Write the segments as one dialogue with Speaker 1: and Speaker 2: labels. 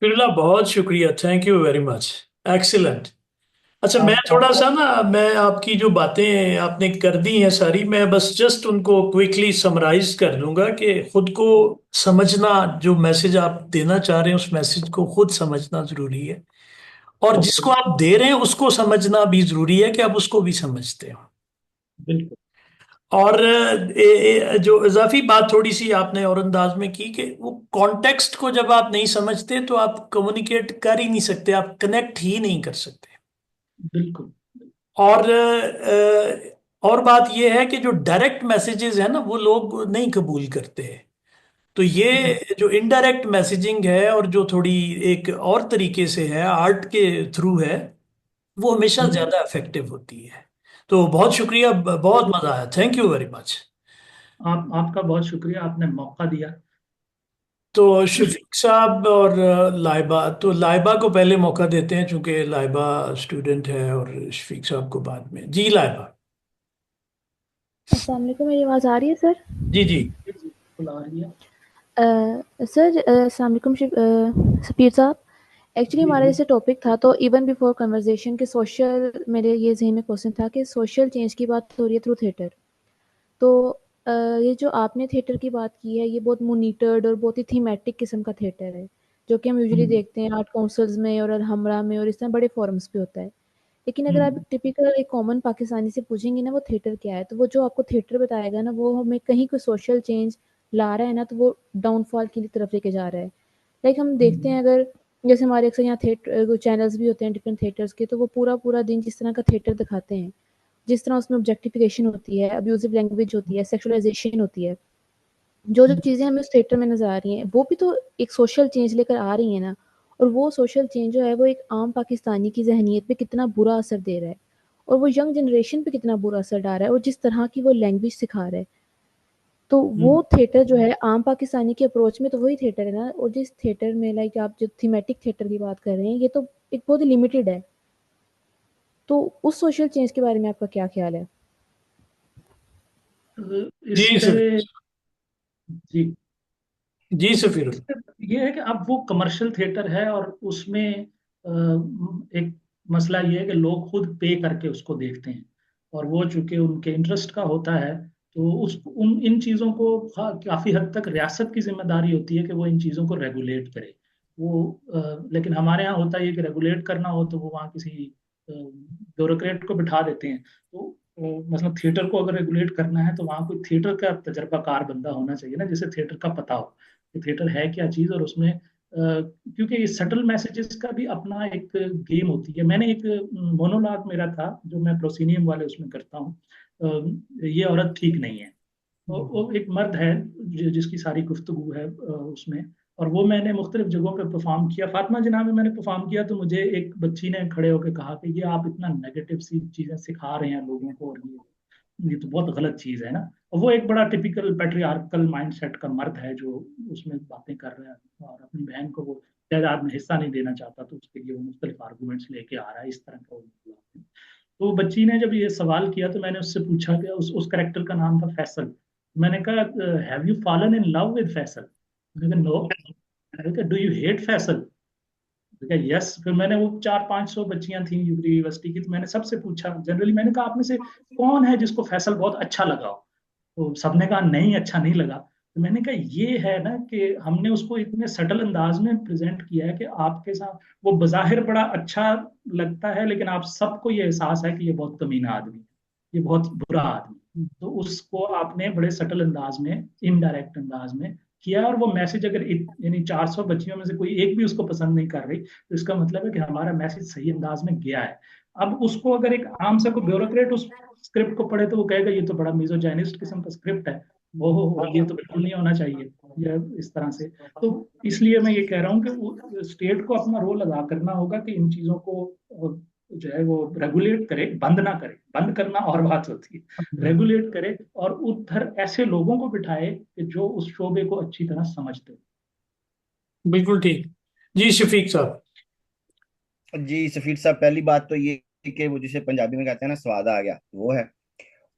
Speaker 1: बिरला, बहुत शुक्रिया। Thank you very much. Excellent. अच्छा, मैं थोड़ा
Speaker 2: आपका
Speaker 1: सा ना, मैं आपकी जो बातें आपने कर दी हैं सारी, मैं बस जस्ट उनको क्विकली समराइज कर दूंगा कि खुद को समझना, जो मैसेज आप देना चाह रहे हैं उस मैसेज को खुद समझना जरूरी है। और जिसको आप दे रहे हैं उसको समझना भी जरूरी है कि आप उसको भी समझते हो।
Speaker 2: बिल्कुल।
Speaker 1: और जो इजाफी बात थोड़ी सी आपने और अंदाज में की कि वो कॉन्टेक्स्ट को जब आप नहीं समझते तो आप कम्युनिकेट कर ही नहीं सकते, आप कनेक्ट ही नहीं कर सकते।
Speaker 2: बिल्कुल।
Speaker 1: और और बात यह है कि जो डायरेक्ट मैसेजेस है ना वो लोग नहीं कबूल करते हैं। तो
Speaker 2: हम्म,
Speaker 1: ये जो इनडायरेक्ट मैसेजिंग है और जो थोड़ी एक और तरीके से है, आर्ट के थ्रू है, वो हमेशा
Speaker 2: हम्म।
Speaker 1: ज्यादा इफेक्टिव होती है। तो बहुत शुक्रिया, बहुत मजा आया। Thank you very much.
Speaker 2: आपका बहुत शुक्रिया, आपने मौका दिया।
Speaker 1: तो शफीक साहब और लाइबा, तो लाइबा को पहले मौका देते हैं चूंकि लाइबा स्टूडेंट है, और शफीक साहब को बाद में। जी लाइबा।
Speaker 3: अस्सलाम वालेकुम, मेरी आवाज़ आ रही है सर?
Speaker 1: जी जी।
Speaker 2: बुला रही है।
Speaker 3: सर, अस्सलाम वालेकुम सफ़ीर साहब। एक्चुअली
Speaker 2: जी
Speaker 3: हमारा
Speaker 2: जी।
Speaker 3: जैसे टॉपिक था, तो इवन बिफोर कन्वर्सेशन के सोशल, मेरे ये ज़हन में क्वेश्चन था कि सोशल चेंज की बात हो रही है थ्रू थिएटर। तो ये जो आपने थिएटर की बात की है, ये बहुत मोनिटर्ड और बहुत ही थीमेटिक किस्म का थिएटर है, जो कि हम यूजुअली
Speaker 2: हम्म,
Speaker 3: देखते हैं आर्ट काउंसिल्स में और अलहमरा में और इस तरह बड़े फोरम्स पे होता है। लेकिन अगर आप
Speaker 2: हम्म,
Speaker 3: टिपिकल एक कॉमन पाकिस्तानी से पूछेंगे ना वो थिएटर क्या है, तो वो जो आपको थिएटर बताएगा ना, वो हमें कहीं कोई सोशल चेंज ला रहा है ना, तो वो डाउनफॉल की तरफ लेके जा रहा है। लाइक हम देखते
Speaker 2: हम्म,
Speaker 3: हैं, अगर जैसे हमारे अक्सर यहाँ थिएटर चैनल्स भी होते हैं डिफरेंट थिएटर्स के, तो वो पूरा पूरा दिन जिस तरह का थिएटर दिखाते हैं, जिस तरह उसमें ऑब्जेक्टिफिकेशन होती है, अब्यूजिव लैंग्वेज होती है, सेक्सुअलाइजेशन होती है, जो जो
Speaker 2: हम्म,
Speaker 3: चीज़ें हमें उस थिएटर में नज़र आ रही हैं, वो भी तो एक सोशल चेंज लेकर आ रही हैं ना। और वो सोशल चेंज जो है वो एक आम पाकिस्तानी की ज़हनियत पे कितना बुरा असर दे रहा है, और वो यंग जनरेशन पे कितना बुरा असर डाल रहा है, और जिस तरह की वो लैंग्वेज सिखा रहा है। तो वो
Speaker 2: हम्म।
Speaker 3: थिएटर जो है आम पाकिस्तानी के अप्रोच में, तो वही थिएटर है ना। और जिस थिएटर में लाइक आप जो थीमेटिक थिएटर की बात कर रहे हैं, ये तो एक बहुत ही लिमिटेड है। तो उस सोशल चेंज के बारे में आपका क्या ख्याल है?
Speaker 2: तो इस
Speaker 1: जी
Speaker 2: पे,
Speaker 1: सर।
Speaker 2: जी,
Speaker 1: जी सफीर।
Speaker 2: इस पे ये है कि अब वो कमर्शियल थिएटर है और उसमें एक मसला ये है कि लोग खुद पे करके उसको देखते हैं। और वो चूंकि उनके इंटरेस्ट का होता है, तो उस उन इन चीज़ों को काफ़ी हद तक रियासत की जिम्मेदारी होती है कि वो इन चीज़ों को रेगुलेट करे। वो लेकिन हमारे यहाँ होता है ये कि रेगुलेट करना हो तो वो वहाँ किसी ब्यूरोक्रेट को बिठा देते हैं। तो मतलब थिएटर को अगर रेगुलेट करना है तो वहाँ कोई थिएटर का तजर्बाकार बंदा होना चाहिए ना, जिसे थिएटर का पता हो कि थिएटर है क्या चीज। और उसमें क्योंकि ये सटल मैसेजेस का भी अपना एक गेम होती है। मैंने एक मोनोलॉग मेरा था जो मैं प्रोसीनियम वाले उसमें करता हूँ, ये औरत ठीक नहीं है। वो एक मर्द है जिसकी सारी गुफ्तगू है उसमें। और वो मैंने मुख्तलिफ जगहों पे परफॉर्म किया। फातिमा जिना में मैंने परफॉर्म किया तो मुझे एक बच्ची ने खड़े होकर कहा कि ये आप इतना नेगेटिव सी चीजें सिखा रहे हैं लोगों को, और ये तो बहुत गलत चीज है ना। और वो एक बड़ा टिपिकल पैट्रियार्कल माइंडसेट का मर्द है जो उसमें बातें कर रहा है और अपनी बहन को वो जायदाद में हिस्सा नहीं देना चाहता, तो उसके लिए वो मुख्तलिफ आर्गूमेंट्स लेके आ रहा है, इस तरह का वो मामला है। तो बच्ची ने जब ये सवाल किया तो मैंने उससे पूछा कि उस करेक्टर का नाम था फैसल। मैंने कहा, have you fallen in love with Faisal? मैंने कहा नो। मैंने कहा, do you hate Faisal? Yes. फिर मैंने वो 400-500 बच्चियां थी यूनिवर्सिटी की, तो मैंने सबसे पूछा जनरली, मैंने कहा आप में से कौन है जिसको फैसल बहुत अच्छा लगा हो? तो सबने कहा नहीं, अच्छा नहीं लगा। तो मैंने कहा ये है ना कि हमने उसको इतने सटल अंदाज में प्रेजेंट किया है कि आपके साथ वो बज़ाहिर बड़ा अच्छा लगता है, लेकिन आप सबको ये एहसास है कि ये बहुत कमीना आदमी है, ये बहुत बुरा आदमी है। तो उसको आपने बड़े सटल अंदाज में, इनडायरेक्ट अंदाज में किया। और वो मैसेज अगर यानी 400 बच्चियों में से कोई एक भी उसको पसंद नहीं कर रही, तो इसका मतलब है कि हमारा मैसेज सही अंदाज में गया है। अब उसको अगर एक आम सा कोई ब्यूरोक्रेट उस स्क्रिप्ट को पढ़े तो वो कहेगा ये तो बड़ा मिसोजाइनिस्ट किस्म का स्क्रिप्ट है, ओहो ये तो बिल्कुल नहीं होना चाहिए, या इस तरह से। तो इसलिए मैं ये कह रहा हूँ कि स्टेट को अपना रोल अदा करना होगा कि इन चीजों को जो है वो रेगुलेट करे, बंद ना करे। बंद करना और बात होती है, रेगुलेट करे और उधर ऐसे लोगों को बिठाए कि जो उस शोबे को अच्छी तरह समझते हो।
Speaker 1: बिल्कुल ठीक। जी शफीक साहब।
Speaker 4: जी सफीर साहब, पहली बात तो ये कि वो जिसे पंजाबी में कहते हैं ना, स्वाद आ गया, वो है।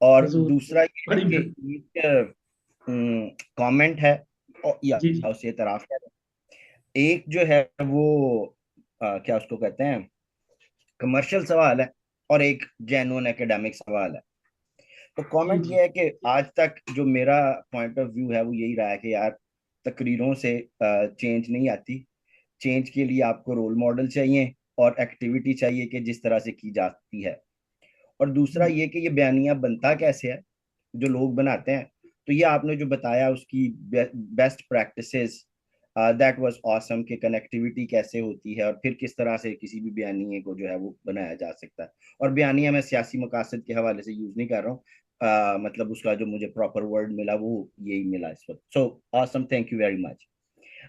Speaker 4: और
Speaker 2: हजूर,
Speaker 4: दूसरा ये है
Speaker 2: बड़ी
Speaker 4: कि
Speaker 2: मेहरबानी।
Speaker 4: एक कमेंट है, और या
Speaker 2: जी जी।
Speaker 4: उसे इतराफ है एक जो है वो क्या उसको कहते हैं, कमर्शियल सवाल है, और एक जेन्युइन एकेडमिक सवाल है। तो
Speaker 2: जी
Speaker 4: कमेंट
Speaker 2: जी।
Speaker 4: ये है कि आज तक जो मेरा पॉइंट ऑफ व्यू है वो यही रहा है कि यार, तकरीरों से चेंज नहीं आती। चेंज के लिए आपको रोल मॉडल चाहिए और एक्टिविटी चाहिए कि जिस तरह से की जाती है। और दूसरा
Speaker 2: हम्म,
Speaker 4: ये कि ये बयानिया बनता कैसे है, जो लोग बनाते हैं। तो ये आपने जो बताया उसकी best practices, that was awesome, कि कनेक्टिविटी कैसे होती है और फिर किस तरह से किसी भी बयानिए को जो है वो बनाया जा सकता है। और बयानिया मैं सियासी मकासद के हवाले से यूज नहीं कर रहा हूँ, मतलब उसका जो मुझे प्रॉपर वर्ड मिला वो यही मिला इस वक्त। So awesome, thank you very much.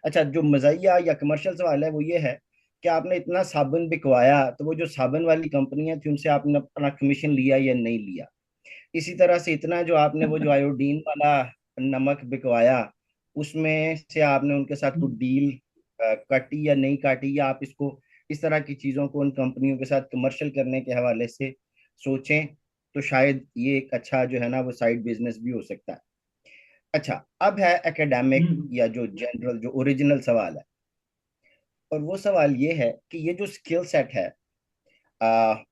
Speaker 4: अच्छा, जो मज़ाहिया या कमर्शियल सवाल है वो ये है कि आपने इतना साबुन बिकवाया, तो वो जो साबुन वाली कंपनियां थी उनसे आपने अपना कमीशन लिया या नहीं लिया? इसी तरह से इतना जो आपने वो जो आयोडीन वाला नमक बिकवाया, उसमें से आपने उनके साथ कुछ
Speaker 2: हम्म,
Speaker 4: डील काटी या नहीं काटी, या आप इसको इस तरह की चीजों को उन कंपनियों के साथ कमर्शियल करने के हवाले से सोचें, तो शायद ये एक अच्छा जो है ना वो साइड बिजनेस भी हो सकता है। अच्छा, अब है एकेडमिक
Speaker 2: हम्म,
Speaker 4: या जो जनरल जो ओरिजिनल सवाल है। और वो सवाल ये है कि ये जो स्किल सेट है,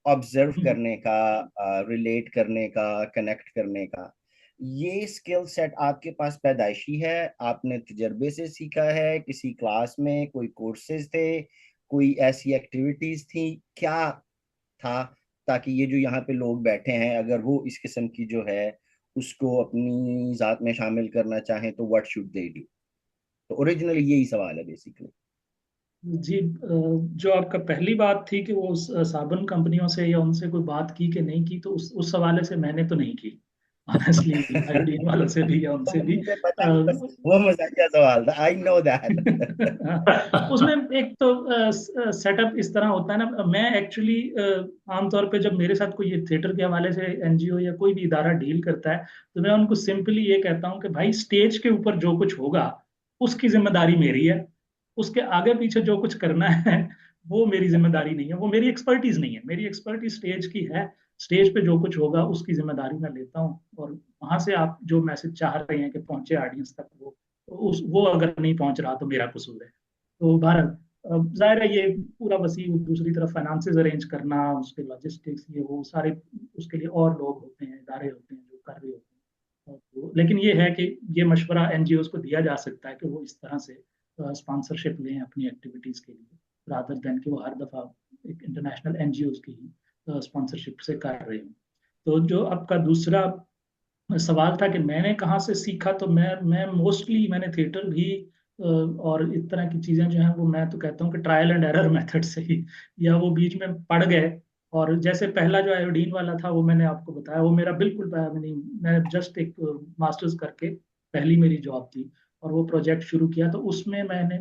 Speaker 4: ऑब्जर्व
Speaker 2: हम्म,
Speaker 4: करने का, रिलेट करने का, कनेक्ट करने का, ये स्किल सेट आपके पास पैदाइशी है, आपने तजर्बे से सीखा है, किसी क्लास में कोई कोर्सेज थे, कोई ऐसी एक्टिविटीज थी, क्या था, ताकि ये जो यहाँ पे लोग बैठे हैं अगर वो इस किस्म की जो है उसको अपनी जात में शामिल करना चाहें तो व्हाट शुड दे डू? तो ओरिजिनली यही सवाल है बेसिकली।
Speaker 2: जी। जो आपका पहली बात थी कि वो साबुन कंपनियों से या उनसे कोई बात की कि नहीं की, तो उस हवाले से मैंने तो नहीं की ऑनेस्टली। आयोडीन वालों से भी या उनसे
Speaker 4: तो
Speaker 2: भी।
Speaker 4: मुझे पता नहीं, बस वो मजाकिया सवाल था, आई नो दैट।
Speaker 2: उसमें एक तो सेटअप इस तरह होता है ना। मैं एक्चुअली आमतौर पे जब मेरे साथ कोई ये थिएटर के हवाले से एनजीओ या कोई भी इदारा डील करता है, तो मैं उनको सिंपली ये कहता हूँ कि भाई स्टेज के ऊपर जो कुछ होगा उसकी जिम्मेदारी मेरी है। उसके आगे पीछे जो कुछ करना है वो मेरी जिम्मेदारी नहीं है, वो मेरी एक्सपर्टीज नहीं है। मेरी एक्सपर्टीज स्टेज की है। स्टेज पे जो कुछ होगा उसकी जिम्मेदारी मैं लेता हूँ, और वहां से आप जो मैसेज चाह रहे हैं कि पहुंचे ऑडियंस तक, वो अगर नहीं पहुंच रहा तो मेरा कसूर है। तो भारत, जाहिर है ये पूरा वसी, दूसरी तरफ फाइनेंसेस अरेंज करना, उसके लॉजिस्टिक्स, ये वो सारे, उसके लिए और लोग होते हैं, इदारे होते हैं जो कर रहे होते हैं। तो लेकिन ये है कि ये मशवरा एनजीओ को दिया जा सकता है कि वो इस तरह से स्पॉन्सरशिप लें अपनी एक्टिविटीज के लिए, रादर देन कि वो हर दफा एक इंटरनेशनल एनजीओ की ही स्पॉन्सरशिप से कर रहे हैं। तो जो आपका दूसरा सवाल था कि मैंने कहाँ से सीखा, तो मैं मोस्टली मैंने थिएटर भी और इस तरह की चीजें जो हैं वो मैं तो कहता हूँ कि ट्रायल एंड एरर मेथड से ही, या वो बीच में पड़ गए। और जैसे पहला जो आयोडीन वाला था वो मैंने आपको बताया, वो मेरा बिल्कुल नहीं, मैं जस्ट एक मास्टर्स करके पहली मेरी जॉब थी और वो प्रोजेक्ट शुरू किया, तो उसमें मैंने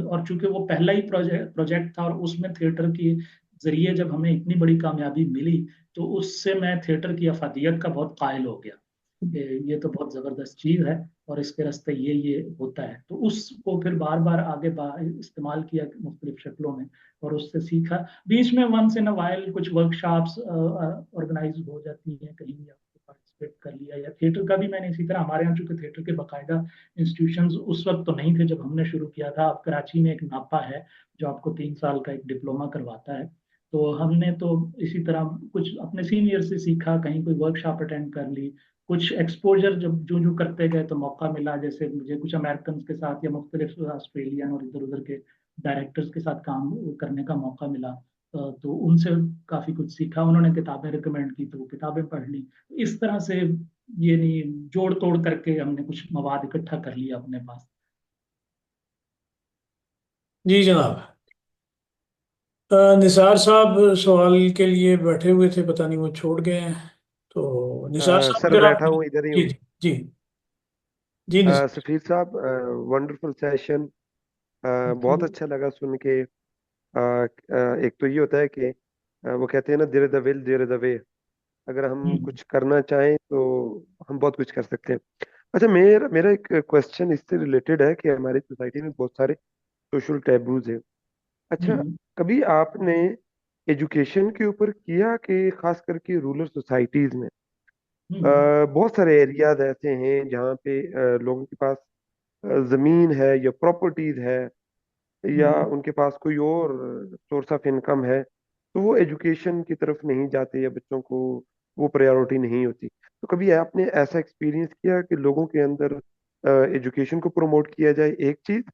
Speaker 2: और चूंकि वो पहला ही प्रोजेक्ट था और उसमें थिएटर के जरिए जब हमें इतनी बड़ी कामयाबी मिली, तो उससे मैं थिएटर की अफादियत का बहुत कायल हो गया कि ये तो बहुत जबरदस्त चीज है और इसके रास्ते ये होता है। तो उसको फिर बार बार आगे इस्तेमाल किया मुख्तलिफ शक्लों में, और उससे सीखा। बीच में वंस इन अ वाइल कुछ वर्कशॉप्स ऑर्गेनाइज हो जाती हैं, कहीं भी आपको पार्टिसिपेट कर लिया। या थिएटर का भी मैंने इसी तरह, हमारे यहाँ चूंकि थिएटर के बाकायदा इंस्टीट्यूशंस उस वक्त तो नहीं थे जब हमने शुरू किया था। अब कराची में एक नापा है जो आपको 3 साल का एक डिप्लोमा करवाता है। तो हमने तो इसी तरह कुछ अपने सीनियर से सीखा, कहीं कोई वर्कशॉप अटेंड कर ली, कुछ एक्सपोजर जब जो जो करते गए तो मौका मिला। जैसे मुझे कुछ अमेरिकन के साथ या मुख्तलिफ ऑस्ट्रेलियन और इधर उधर के डायरेक्टर्स के साथ काम करने का मौका मिला। तो उनसे काफी कुछ सीखा, उन्होंने किताबें रिकमेंड की तो वो किताबें पढ़ ली। तो इस तरह से ये नहीं, जोड़ तोड़ करके हमने कुछ मवाद इकट्ठा कर लिया अपने पास।
Speaker 1: जी जनाब। निसार साहब सवाल के लिए बैठे हुए थे, पता नहीं वो छोड़ गए हैं। तो निसार साहब
Speaker 5: सर
Speaker 1: अगर आप।
Speaker 5: बैठा हूँ, इधर ही
Speaker 1: जी
Speaker 5: हूँ।
Speaker 1: जी जी। जी निसार।
Speaker 5: सफीर साहब, वंडरफुल सेशन।
Speaker 2: Thank you.
Speaker 5: बहुत अच्छा लगा सुन के। एक तो ये होता है कि वो कहते हैं ना, there the will there the way. अगर हम
Speaker 2: हम्म,
Speaker 5: कुछ करना चाहें तो हम बहुत कुछ कर सकते हैं। अच्छा, मेरा मेरा एक क्वेश्चन इससे रिलेटेड है कि हमारी सोसाइटी में बहुत सारे सोशल टैबूज हैं। अच्छा,
Speaker 2: हम्म,
Speaker 5: कभी आपने एजुकेशन के ऊपर किया कि खास करके रूरल सोसाइटीज में
Speaker 2: हम्म,
Speaker 5: बहुत सारे एरियाज ऐसे हैं जहाँ पे लोगों के पास जमीन है या प्रॉपर्टीज है, या उनके पास कोई और सोर्स ऑफ इनकम है, तो वो एजुकेशन की तरफ नहीं जाते या बच्चों को वो प्रायोरिटी नहीं होती। तो कभी आपने ऐसा एक्सपीरियंस किया कि लोगों के अंदर एजुकेशन को प्रमोट किया जाए, एक चीज,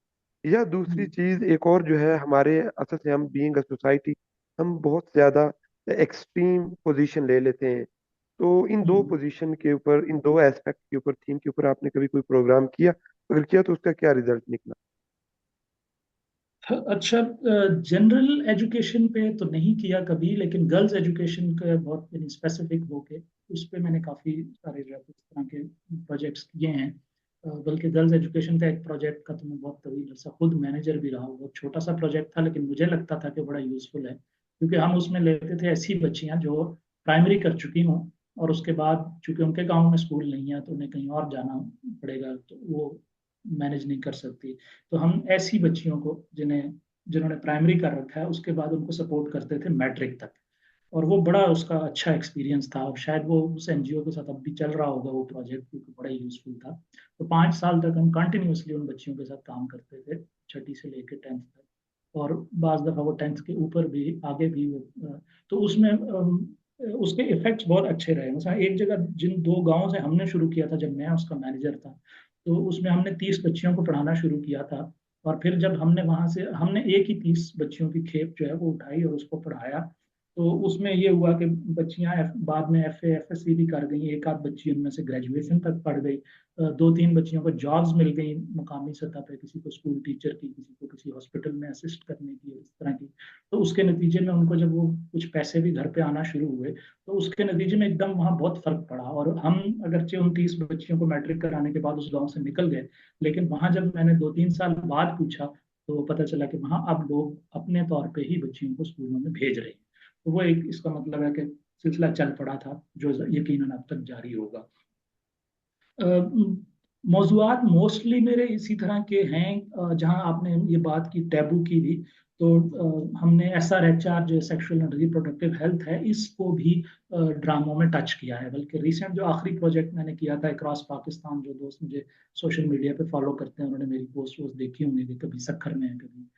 Speaker 5: या दूसरी चीज एक और जो है, हमारे असल से हम बीइंग अ सोसाइटी हम बहुत ज्यादा एक्सट्रीम पोजीशन ले लेते हैं। तो इन दो पोजीशन के ऊपर, इन दो एस्पेक्ट के ऊपर, थीम के ऊपर आपने कभी कोई प्रोग्राम किया? अगर किया तो उसका क्या रिजल्ट निकला?
Speaker 2: अच्छा, जनरल एजुकेशन पे तो नहीं किया कभी, लेकिन गर्ल्स एजुकेशन का बहुत स्पेसिफिक होके उस पे मैंने काफ़ी सारे जो है इस तरह के प्रोजेक्ट्स किए हैं। बल्कि गर्ल्स एजुकेशन का एक प्रोजेक्ट का तो मैं बहुत तवील अर्सा खुद मैनेजर भी रहा हूँ। बहुत छोटा सा प्रोजेक्ट था, लेकिन मुझे लगता था कि बड़ा यूजफुल है, क्योंकि हम उसमें लेते थे ऐसी बच्चियां जो प्राइमरी कर चुकी हों, और उसके बाद चूंकि उनके गांव में स्कूल नहीं है तो उन्हें कहीं और जाना पड़ेगा, तो वो मैनेज नहीं कर सकती। तो हम ऐसी बच्चियों को जिन्होंने प्राइमरी कर रखा है, उसके बाद उनको सपोर्ट करते थे मैट्रिक तक। और वो बड़ा उसका अच्छा एक्सपीरियंस था, और शायद वो उस एनजीओ के साथ अब भी चल रहा होगा वो प्रोजेक्ट, क्योंकि बड़ा यूजफुल था। तो 5 साल तक हम कंटिन्यूसली उन बच्चियों के साथ काम करते थे, छठी से लेकर 10th तक। और बाज दफा वो 10th के ऊपर भी, आगे भी वो तो उसमें उसके इफेक्ट्स बहुत अच्छे रहे। मतलब एक जगह जिन 2 गांवों से हमने शुरू किया था जब मैं उसका मैनेजर था, तो उसमें हमने 30 बच्चियों को पढ़ाना शुरू किया था। और फिर जब हमने वहां से हमने एक ही 30 बच्चियों की खेप जो है वो उठाई और उसको पढ़ाया, तो उसमें ये हुआ कि बच्चियां बाद में एफए एफएससी भी कर गई। एक आध बच्ची उनमें से ग्रेजुएशन तक पढ़ गई। 2-3 बच्चियों को जॉब्स मिल गई मुकामी सतह पे, किसी को स्कूल टीचर की, किसी को किसी हॉस्पिटल में असिस्ट करने की, इस तरह की। तो उसके नतीजे में उनको जब वो कुछ पैसे भी घर पे आना शुरू हुए, तो उसके नतीजे में एकदम वहाँ बहुत फर्क पड़ा। और हम अगरचे उन 30 बच्चियों को मैट्रिक कराने के बाद उस गांव से निकल गए, लेकिन वहां जब मैंने 2-3 साल बाद पूछा, तो पता चला कि वहां अब लोग अपने तौर पे ही बच्चियों को स्कूलों में भेज रहे हैं। तो वो एक इसका मतलब है कि सिलसिला चल पड़ा था, जो यकीनन अब तक जारी होगा। मौजूआत मोस्टली मेरे इसी तरह के हैं। जहां आपने ये बात की टैबू की भी, तो हमने SRHR जो सेक्सुअल एंड रिप्रोडक्टिव हेल्थ है, इसको भी ड्रामों में टच किया है। बल्कि रिसेंट जो आखिरी प्रोजेक्ट मैंने किया था अक्रॉस पाकिस्तान, जो दोस्त मुझे सोशल मीडिया पे फॉलो करते हैं उन्होंने मेरी पोस्ट वोस्ट देखी होंगी कि कभी सक्खर में है, कभी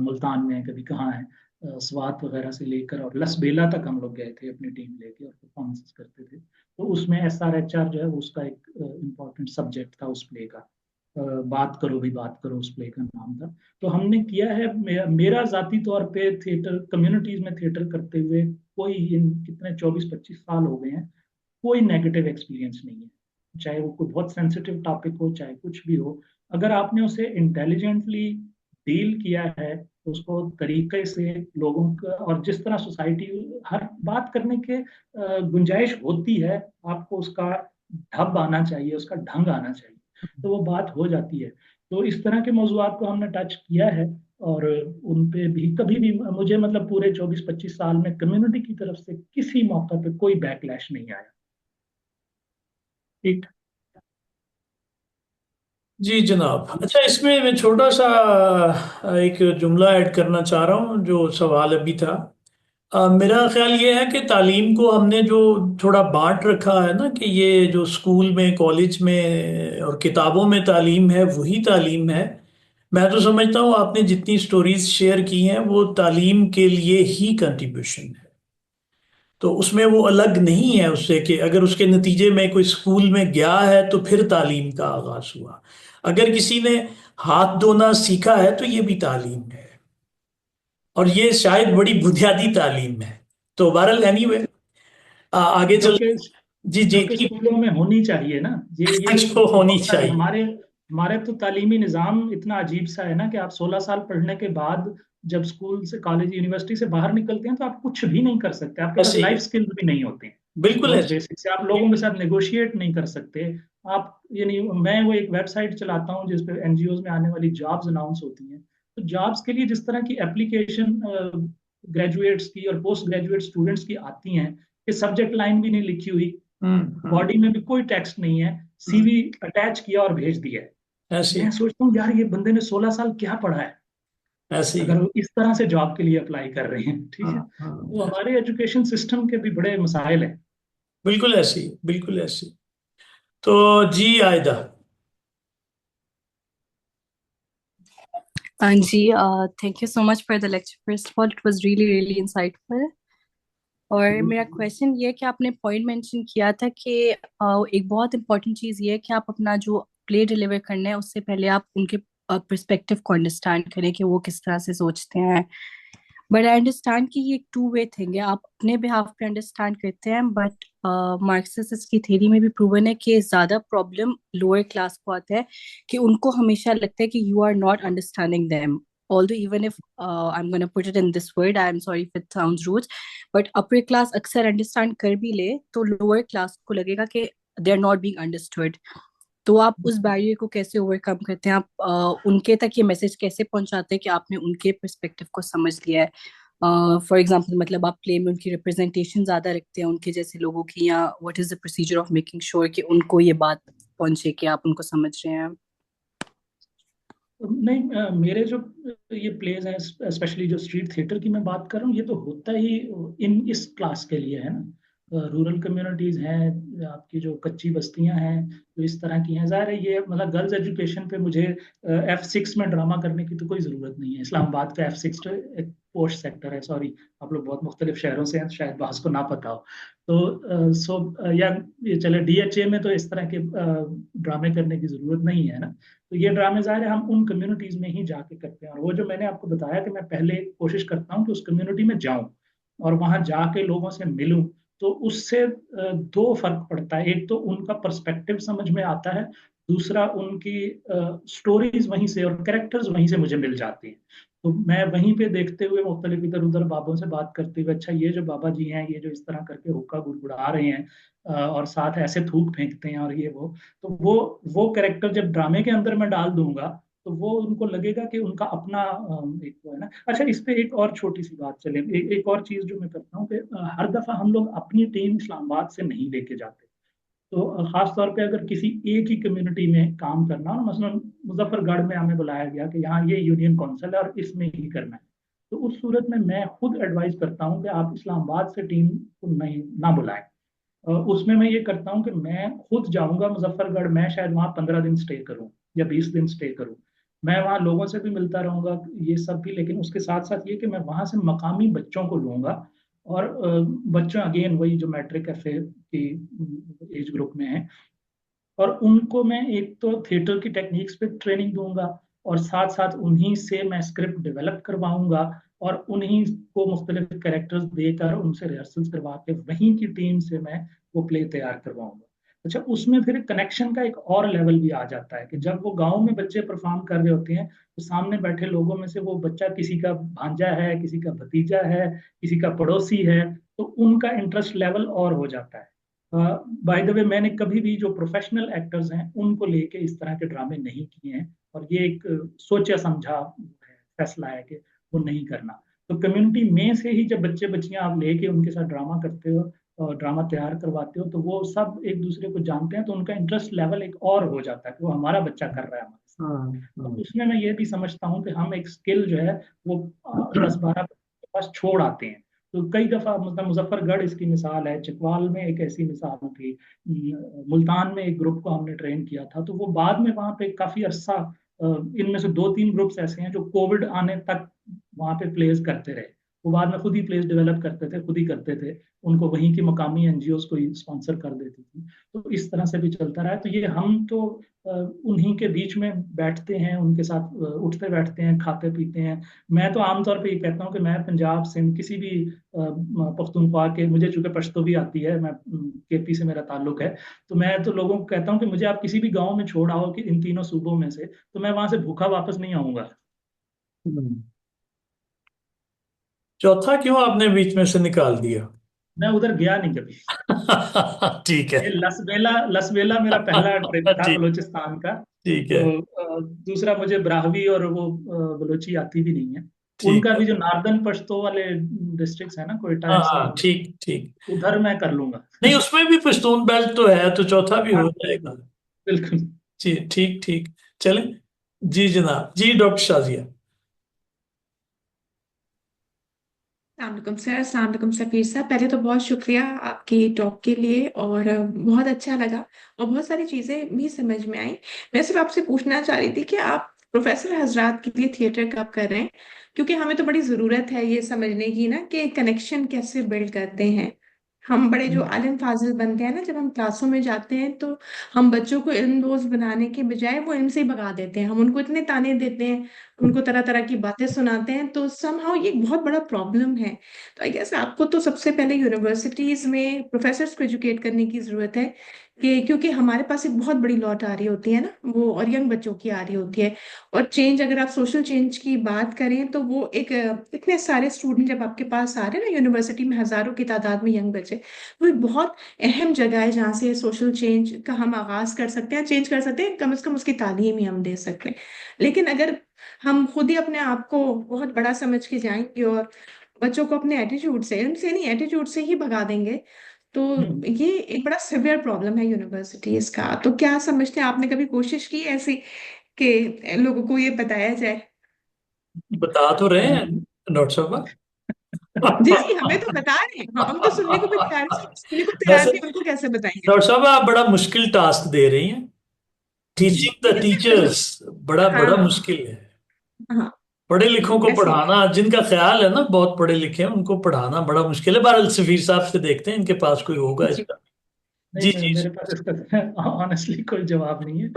Speaker 2: मुल्तान में है, कभी कहाँ है। स्वात वगैरह से लेकर और लसबेला तक हम लोग गए थे अपनी टीम लेके और परफॉर्मेंस करते थे। तो उसमें SRHR जो है उसका एक इम्पॉर्टेंट सब्जेक्ट था उस प्ले का। बात करो भी बात करो उस प्ले का नाम था। तो हमने किया है। मेरा जाती तौर पे थिएटर कम्युनिटीज में थिएटर करते हुए कोई इन कितने 24-25 साल हो गए हैं, कोई नेगेटिव एक्सपीरियंस नहीं है। चाहे वो कोई बहुत सेंसिटिव टॉपिक हो, चाहे कुछ भी हो, अगर आपने उसे इंटेलिजेंटली डील किया है, उसको तरीके से लोगों का, और जिस तरह सोसाइटी हर बात करने के गुंजाइश होती है, आपको उसका ढब आना चाहिए, उसका ढंग आना चाहिए, तो वो बात हो जाती है। तो इस तरह के मौजूआत को हमने टच किया है। और उन पे भी कभी भी मुझे मतलब पूरे 24-25 साल में कम्युनिटी की तरफ से किसी मौका पे कोई बैकलैश नहीं आया।
Speaker 1: ठीक। जी जनाब, अच्छा इसमें मैं छोटा सा एक जुमला ऐड करना चाह रहा हूँ जो सवाल अभी था। मेरा ख्याल ये है कि तालीम को हमने जो थोड़ा बांट रखा है ना, कि ये जो स्कूल में कॉलेज में और किताबों में तालीम है वही तालीम है। मैं तो समझता हूँ आपने जितनी स्टोरीज शेयर की हैं वो तालीम के लिए ही कंट्रीब्यूशन है। तो उसमें वो अलग नहीं है उससे कि अगर उसके नतीजे में कोई स्कूल में गया है तो फिर तालीम का आगाज हुआ। अगर किसी ने हाथ धोना सीखा है तो ये भी तालीम है, और ये शायद बड़ी बुनियादी तालीम है। तो बहरहाल एनीवे आगे
Speaker 2: जो
Speaker 1: चल।
Speaker 2: कि
Speaker 1: जी जी
Speaker 2: जो कि
Speaker 1: जी।
Speaker 2: स्कूलों में होनी चाहिए ना। ये
Speaker 1: जो होनी
Speaker 2: मसला है।
Speaker 1: चाहिए।
Speaker 2: हमारे हमारे तो तालीमी निज़ाम इतना अजीब सा है ना, कि आप 16 साल पढ़ने के बाद जब स्कूल से, कॉलेज, यूनिवर्सिटी से बाहर निकलते हैं, तो आप कुछ भी नहीं कर सकते। आपके पास
Speaker 1: ऐसे ही
Speaker 2: लाइफ
Speaker 1: है।
Speaker 2: स्किल्स भी नहीं होते हैं।
Speaker 1: बिल्कुल
Speaker 2: बहुत
Speaker 1: ऐसे।
Speaker 2: बेसिक से आप लोगों के साथ नेगोशिएट नहीं कर सकते। आप यानी मैं वो एक वेबसाइट चलाता हूँ जिस पे एनजीओ में आने वाली जॉब्स अनाउंस होती हैं। तो जॉब्स के लिए जिस तरह की एप्लीकेशन ग्रेजुएट्स की और पोस्ट ग्रेजुएट स्टूडेंट्स की आती हैं, कि सब्जेक्ट लाइन भी नहीं लिखी हुई,
Speaker 1: हम्म।
Speaker 2: बॉडी में भी कोई टेक्स्ट नहीं है,
Speaker 1: हम्म,
Speaker 2: सीवी अटैच किया और भेज दिया है।
Speaker 1: ऐसे
Speaker 2: मैं
Speaker 1: ही।
Speaker 2: सोचता हूँ यार, ये बंदे ने 16 साल क्या पढ़ा है,
Speaker 1: ऐसे ही।
Speaker 2: अगर वो इस तरह से जॉब के लिए अप्लाई कर रहे हैं। ठीक है। तो
Speaker 1: ऐसे।
Speaker 2: हमारे एजुकेशन सिस्टम के भी बड़े मसाइल हैं।
Speaker 1: बिल्कुल ऐसे ही, बिल्कुल ऐसे ही। तो जी आयदा।
Speaker 6: हाँ जी, thank you so much for the lecture. First of all it was really really insightful. और मेरा क्वेश्चन ये है कि आपने पॉइंट मेंशन किया था कि एक बहुत इंपॉर्टेंट चीज़ ये है कि आप अपना जो प्ले डिलीवर करना है उससे पहले आप उनके पर्सपेक्टिव को अंडरस्टैंड करें कि वो किस तरह से सोचते हैं। बट आई अंडरस्टैंड कि ये एक टू वे थिंग है, आप अपने बिहाफ पे अंडरस्टैंड करते हैं, बट मार्क्सिस्ट की थ्योरी में भी प्रूवन है कि ज्यादा प्रॉब्लम लोअर क्लास को आता है, कि उनको हमेशा लगता है कि you are not understanding them. although even if I'm going to put it in this word, I'm sorry if it sounds rude, but upper class अक्सर अंडरस्टैंड कर भी ले तो लोअर क्लास को लगेगा कि they are not being understood. तो आप उस बैरियर को कैसे ओवरकम करते हैं? आप उनके तक ये मैसेज कैसे पहुंचाते हैं कि आपने उनके पर्सपेक्टिव को समझ लिया है? फॉर एग्जाम्पल, मतलब आप प्ले में उनकी रिप्रेजेंटेशन ज्यादा रखते हैं उनके जैसे लोगों की, या what is the procedure of making sure कि उनको ये बात पहुंचे कि आप उनको समझ रहे हैं?
Speaker 2: नहीं, मेरे जो ये प्लेज हैं, स्पेशली जो स्ट्रीट थिएटर की मैं बात कर रहा हूँ, ये तो होता ही इन इस क्लास के लिए है ना। रूरल कम्युनिटीज हैं, आपकी जो कच्ची बस्तियां हैं, तो इस तरह की हैं। ज़ाहिर है ये मतलब गर्ल्स एजुकेशन पे मुझे F6 में ड्रामा करने की तो कोई ज़रूरत नहीं है। इस्लामाबाद का F6 तो एक पोस्ट सेक्टर है। सॉरी, आप लोग बहुत मुख्तलिफ शहरों से हैं, शायद बास को ना पता हो। तो या ये चले DHA में तो इस तरह के ड्रामे करने की ज़रूरत नहीं है ना। तो ये ड्रामे ज़ाहिर है हम उन कम्युनिटीज़ में ही जाके करते हैं। और वो जो मैंने आपको बताया कि मैं पहले कोशिश करता हूँ कि उस कम्युनिटी में जाऊँ और वहाँ जाके लोगों से मिलूं, तो उससे दो फर्क पड़ता है। एक तो उनका पर्सपेक्टिव समझ में आता है, दूसरा उनकी स्टोरीज वहीं से और कैरेक्टर्स वहीं से मुझे मिल जाती हैं। तो मैं वहीं पे देखते हुए मुख्तलिफ इधर उधर बाबों से बात करते हुए, अच्छा ये जो बाबा जी हैं, ये जो इस तरह करके हुक्का गुड़गुड़ा रहे हैं और साथ ऐसे थूक फेंकते हैं और ये तो वो कैरेक्टर जब ड्रामे के अंदर मैं डाल दूंगा, तो वो उनको लगेगा कि उनका अपना एक वो है ना। अच्छा, इस पे एक और छोटी सी बात चले, एक और चीज जो मैं करता हूँ कि हर दफा हम लोग अपनी टीम इस्लामाबाद से नहीं लेके जाते। तो खास तौर पे अगर किसी एक ही कम्युनिटी में काम करना हो, मसलन मुजफ्फरगढ़ में हमें बुलाया गया कि यहाँ ये यूनियन काउंसिल है और इसमें ही करना है, तो उस सूरत में मैं खुद एडवाइस करता हूँ कि आप इस्लामाबाद से टीम को नहीं ना बुलाएं। उसमें मैं ये करता हूँ कि मैं खुद जाऊंगा मुजफ्फरगढ़, मैं शायद वहाँ 15 दिन स्टे करूँ या 20 दिन स्टे करूँ। मैं वहाँ लोगों से भी मिलता रहूंगा, ये सब भी, लेकिन उसके साथ साथ ये कि मैं वहाँ से मकामी बच्चों को लूंगा। और बच्चों अगेन वही जो मैट्रिक FA की एज ग्रुप में है, और उनको मैं एक तो थिएटर की टेक्निक्स पे ट्रेनिंग दूंगा, और साथ साथ उन्हीं से मैं स्क्रिप्ट डेवलप करवाऊंगा, और उन्हीं को मुख्तलिफ कैरेक्टर्स देकर उनसे रिहर्सल्स करवा के वहीं की टीम से मैं वो प्ले तैयार करवाऊंगा। अच्छा, उसमें फिर कनेक्शन का एक और लेवल भी आ जाता है कि जब वो गांव में बच्चे परफॉर्म कर रहे होते हैं, तो सामने बैठे लोगों में से वो बच्चा किसी का भांजा है, किसी का भतीजा है, किसी का पड़ोसी है, तो उनका इंटरेस्ट लेवल और हो जाता है। बाय द वे, मैंने कभी भी जो प्रोफेशनल एक्टर्स हैं उनको लेके इस तरह के ड्रामे नहीं किए हैं, और ये एक सोचा समझा फैसला है कि वो नहीं करना। तो कम्युनिटी में से ही जब बच्चे बच्चियां आप लेके उनके साथ ड्रामा करते हो और ड्रामा तैयार करवाते हो, तो वो सब एक दूसरे को जानते हैं, तो उनका इंटरेस्ट लेवल एक और हो जाता है कि वो हमारा बच्चा कर रहा है हमारे साथ। तो उसमें मैं ये भी समझता हूँ कि हम एक स्किल जो है वो 10-12 के पास छोड़ आते हैं। तो कई दफा, मतलब मुजफ्फरगढ़ इसकी मिसाल है, चकवाल में एक ऐसी मिसाल थी, मुल्तान में एक ग्रुप को हमने ट्रेन किया था, तो वो बाद में वहाँ पे काफी अरसा, इनमें से 2-3 ग्रुप्स ऐसे हैं जो कोविड आने तक वहाँ पे प्लेस करते रहे। वो बाद में खुद ही प्लेस डेवलप करते थे, खुद ही करते थे, उनको वहीं की मकामी NGOs को ही स्पॉन्सर कर देती थी। तो इस तरह से भी चलता रहा है। तो ये हम तो उन्हीं के बीच में बैठते हैं, उनके साथ उठते बैठते हैं, खाते पीते हैं। मैं तो आमतौर पे ये कहता हूँ कि मैं पंजाब सिंध किसी भी पख्तूनख्वा के, मुझे चूंकि पश्तो भी आती है, मैं KP से मेरा ताल्लुक है, तो मैं तो लोगों को कहता हूँ कि मुझे आप किसी भी गांव में छोड़ आओ कि इन तीनों सूबों में से, तो मैं वहां से भूखा वापस नहीं आऊंगा।
Speaker 1: चौथा क्यों आपने बीच में से निकाल दिया?
Speaker 2: मैं उधर गया नहीं कभी।
Speaker 1: ठीक है।
Speaker 2: ये लसबेला मेरा पहला ट्रिप था
Speaker 1: ठीक।
Speaker 2: बलूचिस्तान का।
Speaker 1: ठीक है।
Speaker 2: तो दूसरा, मुझे ब्राहवी और वो बलोची आती भी नहीं है।
Speaker 1: ठीक
Speaker 2: उनका
Speaker 1: है।
Speaker 2: भी जो नार्दर्न पश्तो वाले डिस्ट्रिक्ट्स है ना, कोयटा
Speaker 1: हाँ
Speaker 2: है
Speaker 1: हाँ,
Speaker 2: सब,
Speaker 1: ठीक ठीक।
Speaker 2: उधर मैं कर लूंगा।
Speaker 1: नहीं, उसमें भी पश्तून बेल्ट तो है, तो चौथा भी
Speaker 2: हाँ,
Speaker 1: हो जाएगा।
Speaker 2: बिल्कुल।
Speaker 1: जी, ठीक ठीक। चलें। जी जनाब, जी डॉक्टर शाजिया।
Speaker 7: अस्सलाम सर, अस्सलाम सफीर साहब। पहले तो बहुत शुक्रिया आपकी टॉक के लिए, और बहुत अच्छा लगा और बहुत सारी चीजें भी समझ में आई। मैं सिर्फ आपसे पूछना चाह रही थी कि आप प्रोफेसर हजरात के लिए थिएटर कब कर रहे हैं, क्योंकि हमें तो बड़ी जरूरत है ये समझने की ना कि कनेक्शन कैसे बिल्ड करते हैं। हम बड़े जो आलिम फाजिल बनते हैं ना, जब हम क्लासों में जाते हैं तो हम बच्चों को इल्मदोज बनाने के बजाय वो इल्म से ही भगा देते हैं। हम उनको इतने ताने देते हैं, उनको तरह तरह की बातें सुनाते हैं, तो समहाउ ये एक बहुत बड़ा प्रॉब्लम है। तो आई गेस आपको तो सबसे पहले यूनिवर्सिटीज में प्रोफेसर्स को एजुकेट करने की जरूरत है, कि क्योंकि हमारे पास एक बहुत बड़ी लॉट आ रही होती है ना वो, और यंग बच्चों की आ रही होती है। और चेंज, अगर आप सोशल चेंज की बात करें तो वो एक इतने सारे स्टूडेंट जब आपके पास आ रहे हैं ना यूनिवर्सिटी में, हजारों की तादाद में यंग बच्चे, वो एक बहुत अहम जगह है जहाँ से सोशल चेंज का हम आगाज कर सकते हैं, चेंज कर सकते हैं, कम से कम उसकी तालीम ही हम दे सकते हैं। लेकिन अगर हम खुद ही अपने आप को बहुत बड़ा समझ के जाएंगे और बच्चों को अपने एटीट्यूड से, इनसे नहीं एटीट्यूड से ही भगा देंगे, तो ये एक बड़ा सिवियर प्रॉब्लम है यूनिवर्सिटीज का। तो क्या समझते हैं, आपने कभी कोशिश की ऐसी कि लोगों को ये बताया जाए?
Speaker 1: बता तो रहे हैं डॉक्टर साहब।
Speaker 7: जी जी, हमें तो बता रहे हैं, हम तो सुनने को भी तैयार हैं, सुनने को तैयार
Speaker 1: वैसे
Speaker 7: नहीं, उनको कैसे बताएंगे?
Speaker 1: डॉक्टर साहब आप बड़ा मुश्किल टास्क दे रही हैं। टीचिंग द टीचर्स बड़ा बड़ा
Speaker 7: हाँ
Speaker 1: मुश्किल है।
Speaker 7: हाँ,
Speaker 1: पढ़े लिखों को
Speaker 7: ऐसे
Speaker 1: पढ़ाना, जिनका ख्याल है ना बहुत पढ़े लिखे हैं, उनको पढ़ाना बड़ा मुश्किल है। बहरहाल सफीर साहब से देखते हैं इनके पास कोई होगा
Speaker 2: जी।
Speaker 1: इसका।
Speaker 2: नहीं,
Speaker 1: जी
Speaker 2: मेरे पास इसका ऑनेस्टली कोई जवाब नहीं है।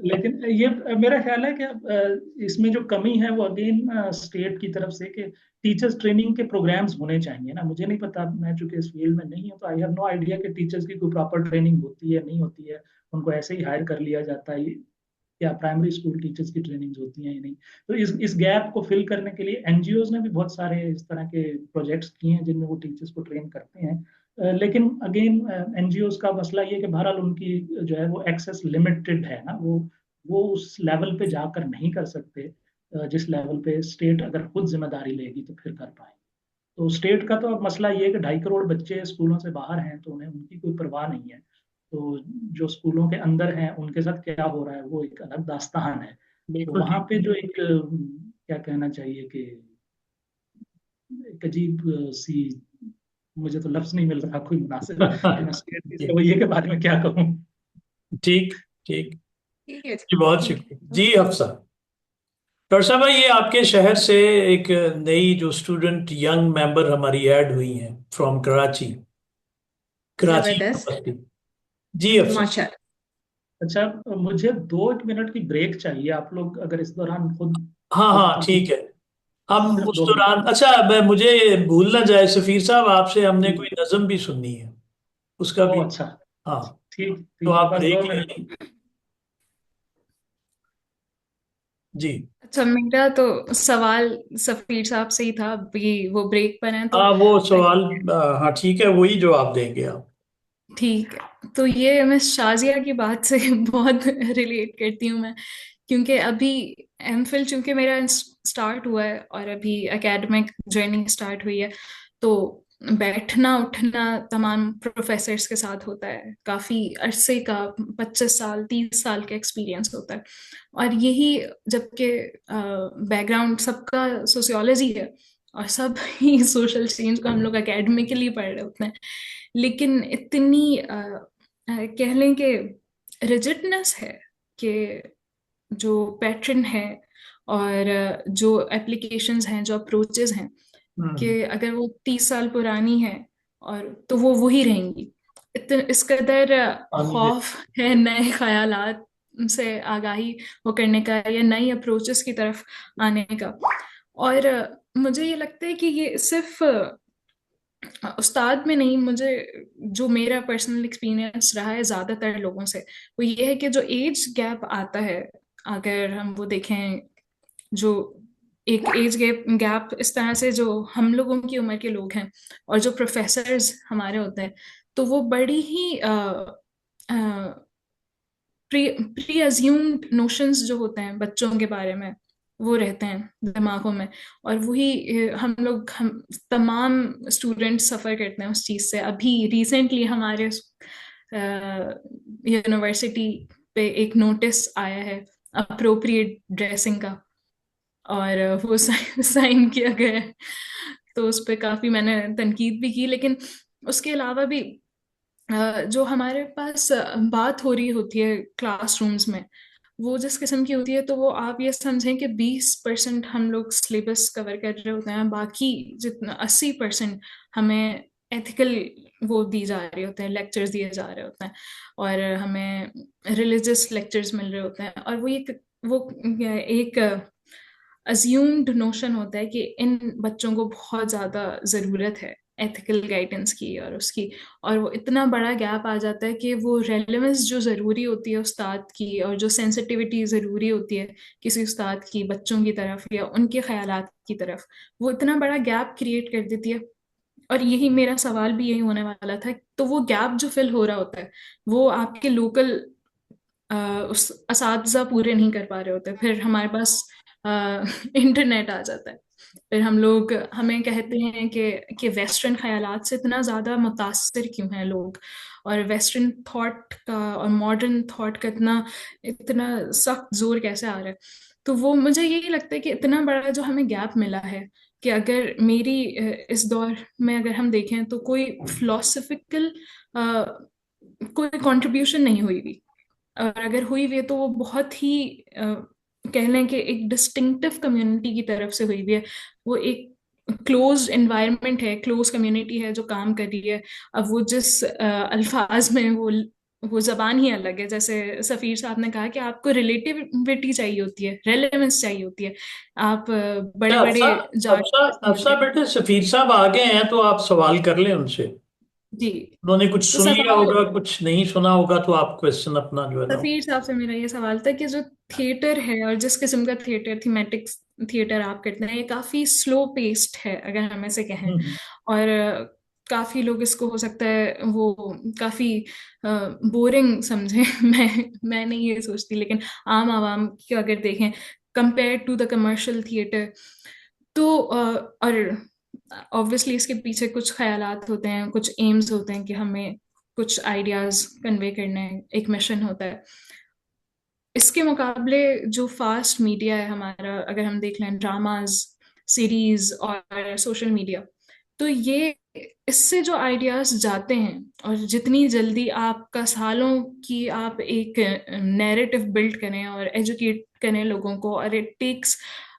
Speaker 2: लेकिन ये मेरा ख्याल है कि इसमें जो कमी है वो अगेन स्टेट की तरफ से, कि टीचर्स ट्रेनिंग के प्रोग्राम्स होने चाहिए ना। मुझे नहीं पता, मैं चूंकि इस फील्ड में नहीं हूँ, तो आई हैव नो आइडिया कि टीचर्स की कोई प्रॉपर ट्रेनिंग होती है नहीं होती है, उनको ऐसे ही हायर कर लिया जाता है, या प्राइमरी स्कूल टीचर्स की ट्रेनिंग होती है या नहीं। तो इस गैप को फिल करने के लिए एनजीओज ने भी बहुत सारे इस तरह के प्रोजेक्ट्स किए हैं जिनमें वो टीचर्स को ट्रेन करते हैं। लेकिन अगेन एनजीओज का मसला ये है कि बहरहाल उनकी जो है वो एक्सेस लिमिटेड है ना, वो उस लेवल पे जाकर नहीं कर सकते जिस लेवल पे स्टेट अगर खुद जिम्मेदारी लेगी तो फिर कर पाए। तो स्टेट का तो अब मसला ये है कि 2.5 करोड़ बच्चे स्कूलों से बाहर हैं, तो उन्हें उनकी कोई परवाह नहीं है। तो जो स्कूलों के अंदर हैं उनके साथ क्या हो रहा है वो एक अलग दास्तान है। तो
Speaker 1: बिल्कुल
Speaker 2: वहां
Speaker 1: ठीक।
Speaker 2: पे जो एक क्या कहना चाहिए कि एक अजीब सी, मुझे तो लफ्ज नहीं मिल रहा कोई मुनासिब कि मैं स्टेट के इस रवैये के बारे में क्या कहूँ।
Speaker 1: ठीक ठीक।
Speaker 7: ठीक है,
Speaker 1: जी बहुत
Speaker 7: ठीक है,
Speaker 1: शुक्रिया जी अफसा। डॉक्टर साहब ये आपके शहर से एक नई जो स्टूडेंट यंग मेंबर हमारी ऐड हुई हैं फ्रॉम कराची, कराची
Speaker 7: जबरदस्त,
Speaker 1: यूनिवर्सिटी। जी अफसा।
Speaker 7: माशाल्लाह।
Speaker 2: अच्छा, मुझे 2 मिनट की ब्रेक चाहिए, आप लोग अगर इस दौरान खुद
Speaker 1: हाँ
Speaker 2: कुछ
Speaker 1: हाँ ठीक
Speaker 2: कंक्लूड।
Speaker 1: है। हम
Speaker 2: सिर्फ
Speaker 1: उस
Speaker 2: 2 मिनट।
Speaker 1: दौरान, अच्छा मैं मुझे भूल ना जाए सफीर साहब, आपसे हमने कोई
Speaker 2: जी।
Speaker 1: नज्म भी सुननी है, उसका
Speaker 2: ओ
Speaker 1: भी।
Speaker 2: अच्छा,
Speaker 1: हाँ
Speaker 2: ठीक
Speaker 1: तो
Speaker 2: ठीक है,
Speaker 1: आप
Speaker 2: बस
Speaker 1: ब्रेक
Speaker 2: दो
Speaker 1: ले
Speaker 2: मिनट
Speaker 1: लें। जी
Speaker 8: अच्छा, मेरा तो सवाल सफीर साहब से ही था, अभी वो ब्रेक पर हैं तो
Speaker 1: हाँ वो सवाल, हाँ ठीक है वही जवाब देंगे आप।
Speaker 8: ठीक है। तो ये मैं शाजिया की बात से बहुत रिलेट करती हूँ मैं, क्योंकि अभी एमफिल चूंकि मेरा स्टार्ट हुआ है और अभी एकेडमिक जर्नी स्टार्ट हुई है, तो बैठना उठना तमाम प्रोफेसर्स के साथ होता है, काफी अरसे का 25 साल 30 साल का एक्सपीरियंस होता है। और यही, जबकि बैकग्राउंड सबका सोशियोलॉजी है और सब ही सोशल चेंज को हम लोग एकेडमिकली पढ़ रहे होते हैं, लेकिन इतनी कह लें कि रिजिडनेस है कि जो पैटर्न है और जो एप्लीकेशंस हैं, जो अप्रोचेस हैं,
Speaker 1: हम्म।
Speaker 8: कि अगर वो 30 साल पुरानी है और तो वो वही रहेंगी। इस कदर
Speaker 1: आमिर।
Speaker 8: खौफ है नए ख्यालात से आगाही वो करने का या नई अप्रोचेस की तरफ आने का। और मुझे ये लगता है कि ये सिर्फ उस्ताद में नहीं, मुझे जो मेरा पर्सनल एक्सपीरियंस रहा है ज्यादातर लोगों से, वो ये है कि जो एज गैप आता है, अगर हम वो देखें, जो एक एज गैप गैप इस तरह से, जो हम लोगों की उम्र के लोग हैं और जो प्रोफेसर्स हमारे होते हैं, तो वो बड़ी ही प्री अज्यूम्ड नोशंस जो होते हैं बच्चों के बारे में, वो रहते हैं दिमागों में। और वही हम तमाम स्टूडेंट्स सफ़र करते हैं उस चीज़ से। अभी रिसेंटली हमारे यूनिवर्सिटी पे एक नोटिस आया है अप्रोप्रिएट ड्रेसिंग का, और वो साइन किया गया है। तो उस पर काफ़ी मैंने तनकीद भी की, लेकिन उसके अलावा भी जो हमारे पास बात हो रही होती है क्लासरूम्स में, वो जिस किस्म की होती है, तो वो आप ये समझें कि 20% हम लोग सिलेबस कवर कर रहे होते हैं, बाकी जितना 80% हमें एथिकल वो दी जा रही होते हैं, लेक्चर्स दिए जा रहे होते हैं, और हमें रिलीजियस लेक्चर्स मिल रहे होते हैं। और वो एक अज्यूम्ड नोशन होता है कि इन बच्चों को बहुत ज़्यादा ज़रूरत है एथिकल गाइडेंस की और उसकी, और वो इतना बड़ा गैप आ जाता है कि वो रेलेवेंस जो ज़रूरी होती है उस्ताद की, और जो सेंसिटिविटी ज़रूरी होती है किसी उस्ताद की बच्चों की तरफ या उनके ख्यालात की तरफ, वो इतना बड़ा गैप क्रिएट कर देती है। और यही मेरा सवाल भी यही होने वाला था, तो वो गैप जो फिल हो रहा होता है वो आपके लोकल उस असातिज़ा पूरे नहीं कर पा रहे होते, फिर हमारे पास इंटरनेट आ जाता है, फिर हम लोग हमें कहते हैं कि वेस्टर्न ख्यालात से इतना ज़्यादा मुतासर क्यों हैं लोग, और वेस्टर्न थॉट का और मॉडर्न थॉट का इतना इतना सख्त जोर कैसे आ रहा है। तो वो मुझे यही लगता है कि इतना बड़ा जो हमें गैप मिला है, कि अगर मेरी इस दौर में अगर हम देखें तो कोई फिलोसफिकल कोई कंट्रीब्यूशन नहीं हुई भी, और अगर हुई भी है तो वो बहुत ही कह लें कि एक डिस्टिंक्टिव कम्युनिटी की तरफ से हुई भी है। वो एक क्लोज एनवायरनमेंट है, क्लोज कम्युनिटी है जो काम कर रही है। अब वो जिस अल्फाज में वो जबान ही अलग है, जैसे सफीर साहब ने कहा कि आपको रिलेटिविटी चाहिए होती है, रेलेवेंस चाहिए होती है। आप बड़े
Speaker 1: अच्छा,
Speaker 8: बड़े जाट
Speaker 1: अफसा बेटे, सफीर साहब आ गए हैं, तो आप सवाल कर लें उनसे।
Speaker 8: जी।
Speaker 1: उन्होंने कुछ
Speaker 8: तो
Speaker 1: सुन लिया
Speaker 8: सवाल
Speaker 1: होगा, कुछ नहीं सुना होगा, तो आप क्वेश्चन अपना जो है ना।
Speaker 8: सफीर साहब से मेरा ये सवाल था कि जो थिएटर है और जिस किस्म का थिएटर, थीमेटिक थिएटर आप करते हैं, ये काफी स्लो पेस्ड है अगर हम ऐसे कहें।
Speaker 1: हम्म।
Speaker 8: और काफी लोग इसको हो सकता है वो काफी बोरिंग समझे मैं नहीं ये सोचती, लेकिन आम आवाम की अगर देखें compare to the commercial theatre, तो और ऑब्वियसली इसके पीछे कुछ ख्यालात होते हैं, कुछ एम्स होते हैं कि हमें कुछ आइडियाज कन्वे करने हैं, एक मिशन होता है। इसके मुकाबले जो फास्ट मीडिया है हमारा, अगर हम देख लें ड्रामाज, सीरीज और सोशल मीडिया, तो ये इससे जो आइडियाज जाते हैं, और जितनी जल्दी आपका सालों की आप एक नैरेटिव बिल्ड करें और एजुकेट करें लोगों को, और इट टेक्स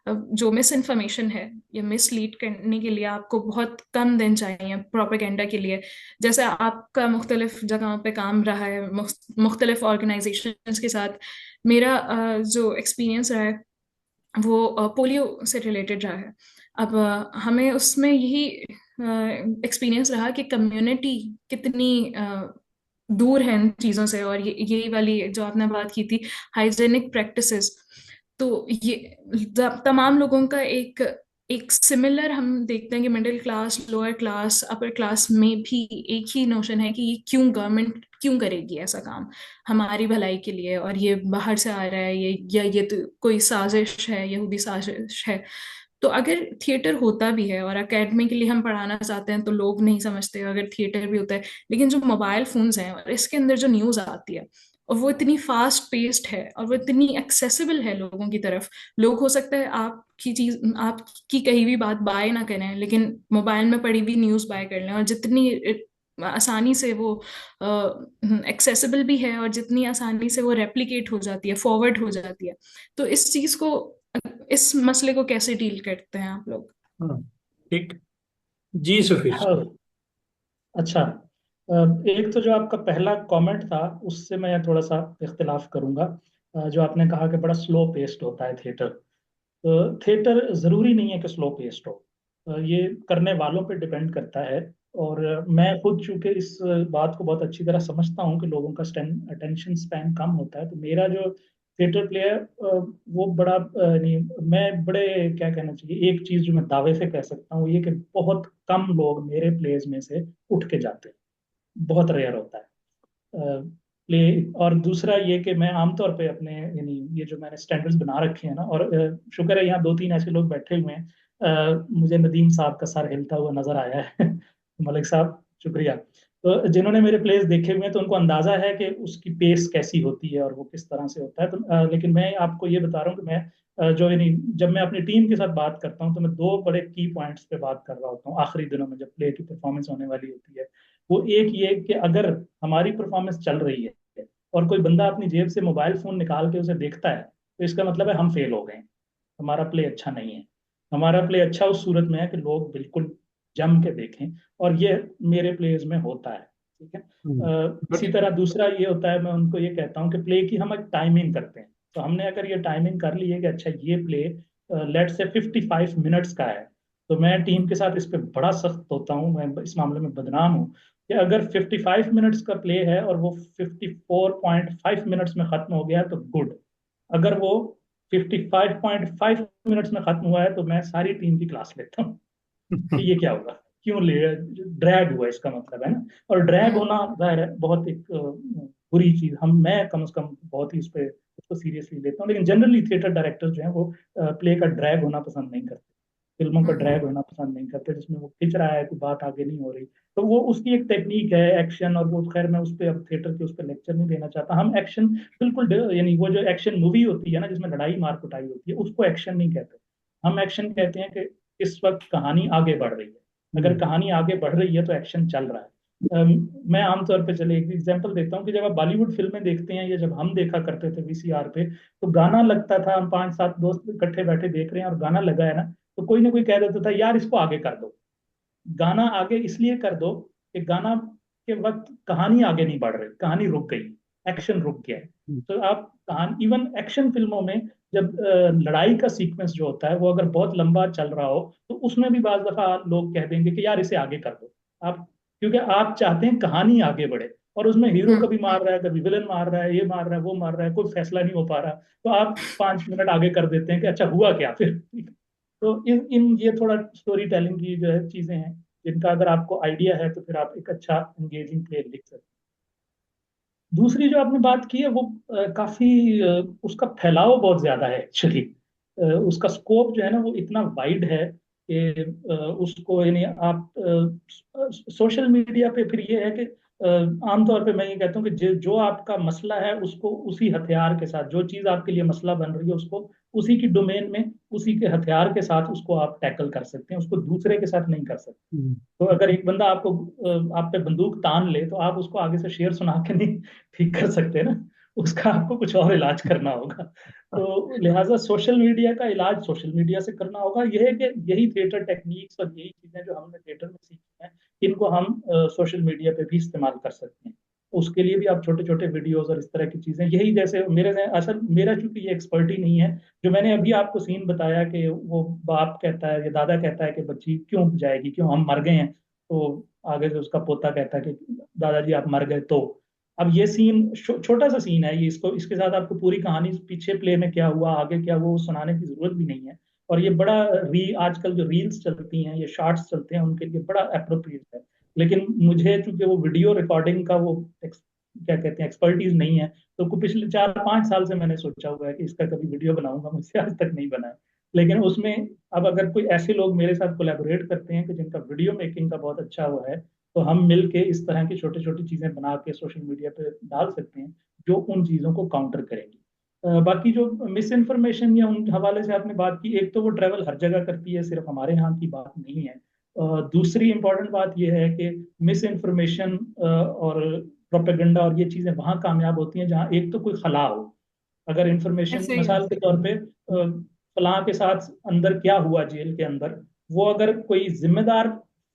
Speaker 8: जो मिस इन्फॉर्मेशन है या मिसलीड करने के लिए आपको बहुत कम दिन चाहिए प्रोपेगेंडा के लिए। जैसे आपका मुख्तलिफ जगहों पे काम रहा है, मुख्तलिफ ऑर्गेनाइजेशंस के साथ, मेरा जो एक्सपीरियंस रहा है वो पोलियो से रिलेटेड रहा है। अब हमें उसमें यही एक्सपीरियंस रहा कि कम्युनिटी कितनी दूर है इन चीज़ों से, और यही वाली जो आपने बात की थी, हाइजेनिक प्रैक्टिसेस, तो ये तमाम लोगों का एक एक सिमिलर हम देखते हैं कि middle class, lower class, upper class में भी एक ही नोशन है कि ये क्यों गवर्नमेंट क्यों करेगी ऐसा काम हमारी भलाई के लिए, और ये बाहर से आ रहा है, ये तो कोई साजिश है, यहूदी साजिश है। तो अगर थिएटर होता भी है और एकेडमी के लिए हम पढ़ाना चाहते हैं तो लोग नहीं समझते, अगर थिएटर भी होता है, लेकिन जो मोबाइल फोन्स हैं और इसके अंदर जो न्यूज़ आती है, और वो इतनी फास्ट पेस्ड है और वो इतनी एक्सेसिबल है लोगों की तरफ। लोग हो सकता है आपकी चीज, आपकी कही हुई बात बाय ना करें, लेकिन मोबाइल में पड़ी हुई न्यूज़ बाय कर लें, और जितनी आसानी से वो एक्सेसिबल भी है और जितनी आसानी से वो रेप्लिकेट हो जाती है, फॉरवर्ड हो जाती है। तो इस चीज को, इस मसले को कैसे डील करते हैं आप लोग?
Speaker 1: ठीक। जी सफीर साहब।
Speaker 2: अच्छा, एक तो जो आपका पहला कमेंट था उससे मैं थोड़ा सा इख्तिलाफ करूंगा। जो आपने कहा कि बड़ा स्लो पेस्ड होता है थिएटर, तो थिएटर जरूरी नहीं है कि स्लो पेस्ड हो। ये करने वालों पे डिपेंड करता है। और मैं खुद चूंकि इस बात को बहुत अच्छी तरह समझता हूँ कि लोगों का अटेंशन स्पैन कम होता है, तो मेरा जो थिएटर प्ले है वो बड़ा नहीं, मैं बड़े क्या कहना चाहिए, एक चीज जो मैं दावे से कह सकता हूँ ये कि बहुत कम लोग मेरे प्लेज में से उठ के जाते हैं, बहुत रेयर होता है प्ले। और दूसरा ये कि मैं आमतौर पे अपने यानी ये जो मैंने स्टैंडर्ड्स बना रखे हैं ना, और शुक्र है यहाँ दो तीन ऐसे लोग बैठे हुए हैं। मुझे नदीम साहब का सर हिलता हुआ नजर आया है मलिक साहब शुक्रिया। तो जिन्होंने मेरे प्लेस देखे हुए हैं तो उनको अंदाजा है कि उसकी पेस कैसी होती है और वो किस तरह से होता है। तो लेकिन मैं आपको ये बता रहा हूँ कि मैं जो यानी जब मैं अपनी टीम के साथ बात करता हूँ तो मैं दो बड़े की पॉइंट्स पे बात कर रहा होता हूँ आखिरी दिनों में जब प्ले की परफॉर्मेंस होने वाली होती है। वो एक ये कि अगर हमारी परफॉर्मेंस चल रही है और कोई बंदा अपनी जेब से मोबाइल फोन निकाल के उसे देखता है, तो इसका मतलब है हम फेल हो गए हैं, हमारा प्ले अच्छा नहीं है। हमारा प्ले अच्छा उस सूरत में है कि लोग बिल्कुल जम के देखें, और ये मेरे प्लेज में होता है। ठीक है। इसी तरह दूसरा ये होता है, मैं उनको ये कहता हूँ कि प्ले की हम एक टाइमिंग करते हैं। तो हमने अगर ये टाइमिंग कर ली है कि अच्छा ये प्ले लेट से 55 मिनट्स का है, तो मैं टीम के साथ इस पे बड़ा सख्त होता हूँ, मैं इस मामले में बदनाम हूँ कि अगर 55 मिनट्स का प्ले है और वो 54.5 मिनट्स में खत्म हो गया है तो गुड। अगर वो 55.5 मिनट्स में खत्म हुआ है तो मैं सारी टीम की क्लास लेता हूँ कि ये क्या होगा, क्यों ले ड्रैग हुआ, इसका मतलब है ना। और ड्रैग होना जाहिर है बहुत एक बुरी चीज, मैं कम से कम बहुत ही उस पर उसको सीरियसली लेता हूँ। लेकिन जनरली थिएटर डायरेक्टर्स जो हैं वो प्ले का ड्रैग होना पसंद नहीं करते, फिल्मों का ड्रैग होना पसंद नहीं करते, जिसमें वो खिंच रहा है, कोई बात आगे नहीं हो रही। तो वो उसकी एक टेक्निक है एक्शन, और वो खैर मैं उस पर अब थिएटर के उस पर लेक्चर नहीं देना चाहता। हम एक्शन बिल्कुल यानी वो जो एक्शन मूवी होती है ना जिसमें लड़ाई मार कुटाई होती है, उसको एक्शन नहीं कहते। हम एक्शन कहते हैं कि इस वक्त कहानी आगे बढ़ रही है, अगर कहानी आगे बढ़ रही है तो एक्शन चल रहा है। मैं आमतौर पे चले एक एग्जांपल देता हूँ कि जब आप बॉलीवुड फिल्में देखते हैं या जब हम देखा करते थे वीसीआर पे, तो गाना लगता था, हम 5-7 दोस्त इकट्ठे बैठे देख रहे हैं और गाना लगा है ना, तो कोई ना कोई कह देता था यार इसको आगे कर दो। गाना आगे इसलिए कर दो कि गाना के वक्त कहानी आगे नहीं बढ़ रही, कहानी रुक गई, एक्शन रुक गया है। तो आप कहानी इवन एक्शन फिल्मों में जब लड़ाई का सीक्वेंस जो होता है वो अगर बहुत लंबा चल रहा हो तो उसमें भी बाज दफा लोग कह देंगे कि यार इसे आगे कर दो आप, क्योंकि आप चाहते हैं कहानी आगे बढ़े, और उसमें हीरो कभी मार रहा है, कभी विलन मार रहा है, ये मार रहा है, वो मार रहा है, कोई फैसला नहीं हो पा रहा, तो आप 5 मिनट आगे कर देते हैं कि अच्छा हुआ क्या फिर। तो इन इन ये थोड़ा स्टोरी टेलिंग की जो है चीजें हैं जिनका अगर आपको आइडिया है तो फिर आप एक अच्छा एंगेजिंग प्ले लिख सकते हैं। दूसरी जो आपने बात की है वो काफी उसका फैलाव बहुत ज्यादा है एक्चुअली। उसका स्कोप जो है ना वो इतना वाइड है कि उसको यानी आप सोशल मीडिया पे फिर ये है कि आमतौर पे मैं ये कहता हूँ कि जो आपका मसला है उसको उसी हथियार के साथ, जो चीज आपके लिए मसला बन रही है उसको उसी की डोमेन में उसी के हथियार के साथ उसको आप टैकल कर सकते हैं, उसको दूसरे के साथ नहीं कर सकते। तो अगर एक बंदा आपको आप पे बंदूक तान ले तो आप उसको आगे से शेर सुना के नहीं ठीक कर सकते ना, उसका आपको कुछ और इलाज करना होगा। तो लिहाजा सोशल मीडिया का इलाज सोशल मीडिया से करना होगा। यह है कि यही थिएटर टेक्निक्स और यही चीजें जो हमने थिएटर में सीखी हैं इनको हम सोशल मीडिया पे भी इस्तेमाल कर सकते हैं। उसके लिए भी आप छोटे छोटे वीडियोस और इस तरह की चीजें, यही जैसे असल मेरा चूंकि ये एक्सपर्टी नहीं है, जो मैंने अभी आपको सीन बताया कि वो बाप कहता है या दादा कहता है कि बच्ची क्यों जाएगी, क्यों हम मर गए हैं, तो आगे से उसका पोता कहता है कि दादाजी आप मर गए। तो अब ये सीन छोटा सा सीन है, ये इसको इसके साथ आपको पूरी कहानी पीछे प्ले में क्या हुआ आगे क्या हुआ वो सुनाने की जरूरत भी नहीं है। और ये बड़ा आजकल जो रील्स चलती हैं, ये शॉर्ट्स चलते हैं, उनके लिए बड़ा अप्रोप्रिएट है। लेकिन मुझे चूंकि वो वीडियो रिकॉर्डिंग का वो क्या कहते हैं एक्सपर्टीज नहीं है, तो पिछले 4-5 साल से मैंने सोचा हुआ है कि इसका कभी वीडियो बनाऊंगा, मुझसे आज तक नहीं बना है। लेकिन उसमें अब अगर कोई ऐसे लोग मेरे साथ कोलैबोरेट करते हैं कि जिनका वीडियो मेकिंग का बहुत अच्छा हुआ है, तो हम मिल के इस तरह की छोटी छोटी चीजें बना के सोशल मीडिया पे डाल सकते हैं जो उन चीजों को काउंटर करेंगी। बाकी जो मिस इन्फॉर्मेशन या उन हवाले से आपने बात की, एक तो वो ट्रैवल हर जगह करती है, सिर्फ हमारे यहाँ की बात नहीं है। दूसरी इंपॉर्टेंट बात यह है कि मिस इन्फॉर्मेशन और प्रोपेगेंडा और ये चीजें वहां कामयाब होती हैं जहां एक तो कोई खला हो। अगर इंफॉर्मेशन
Speaker 8: ऐसे ही
Speaker 2: मिसाल के तौर पे फलां के साथ अंदर क्या हुआ जेल के अंदर, वो अगर कोई जिम्मेदार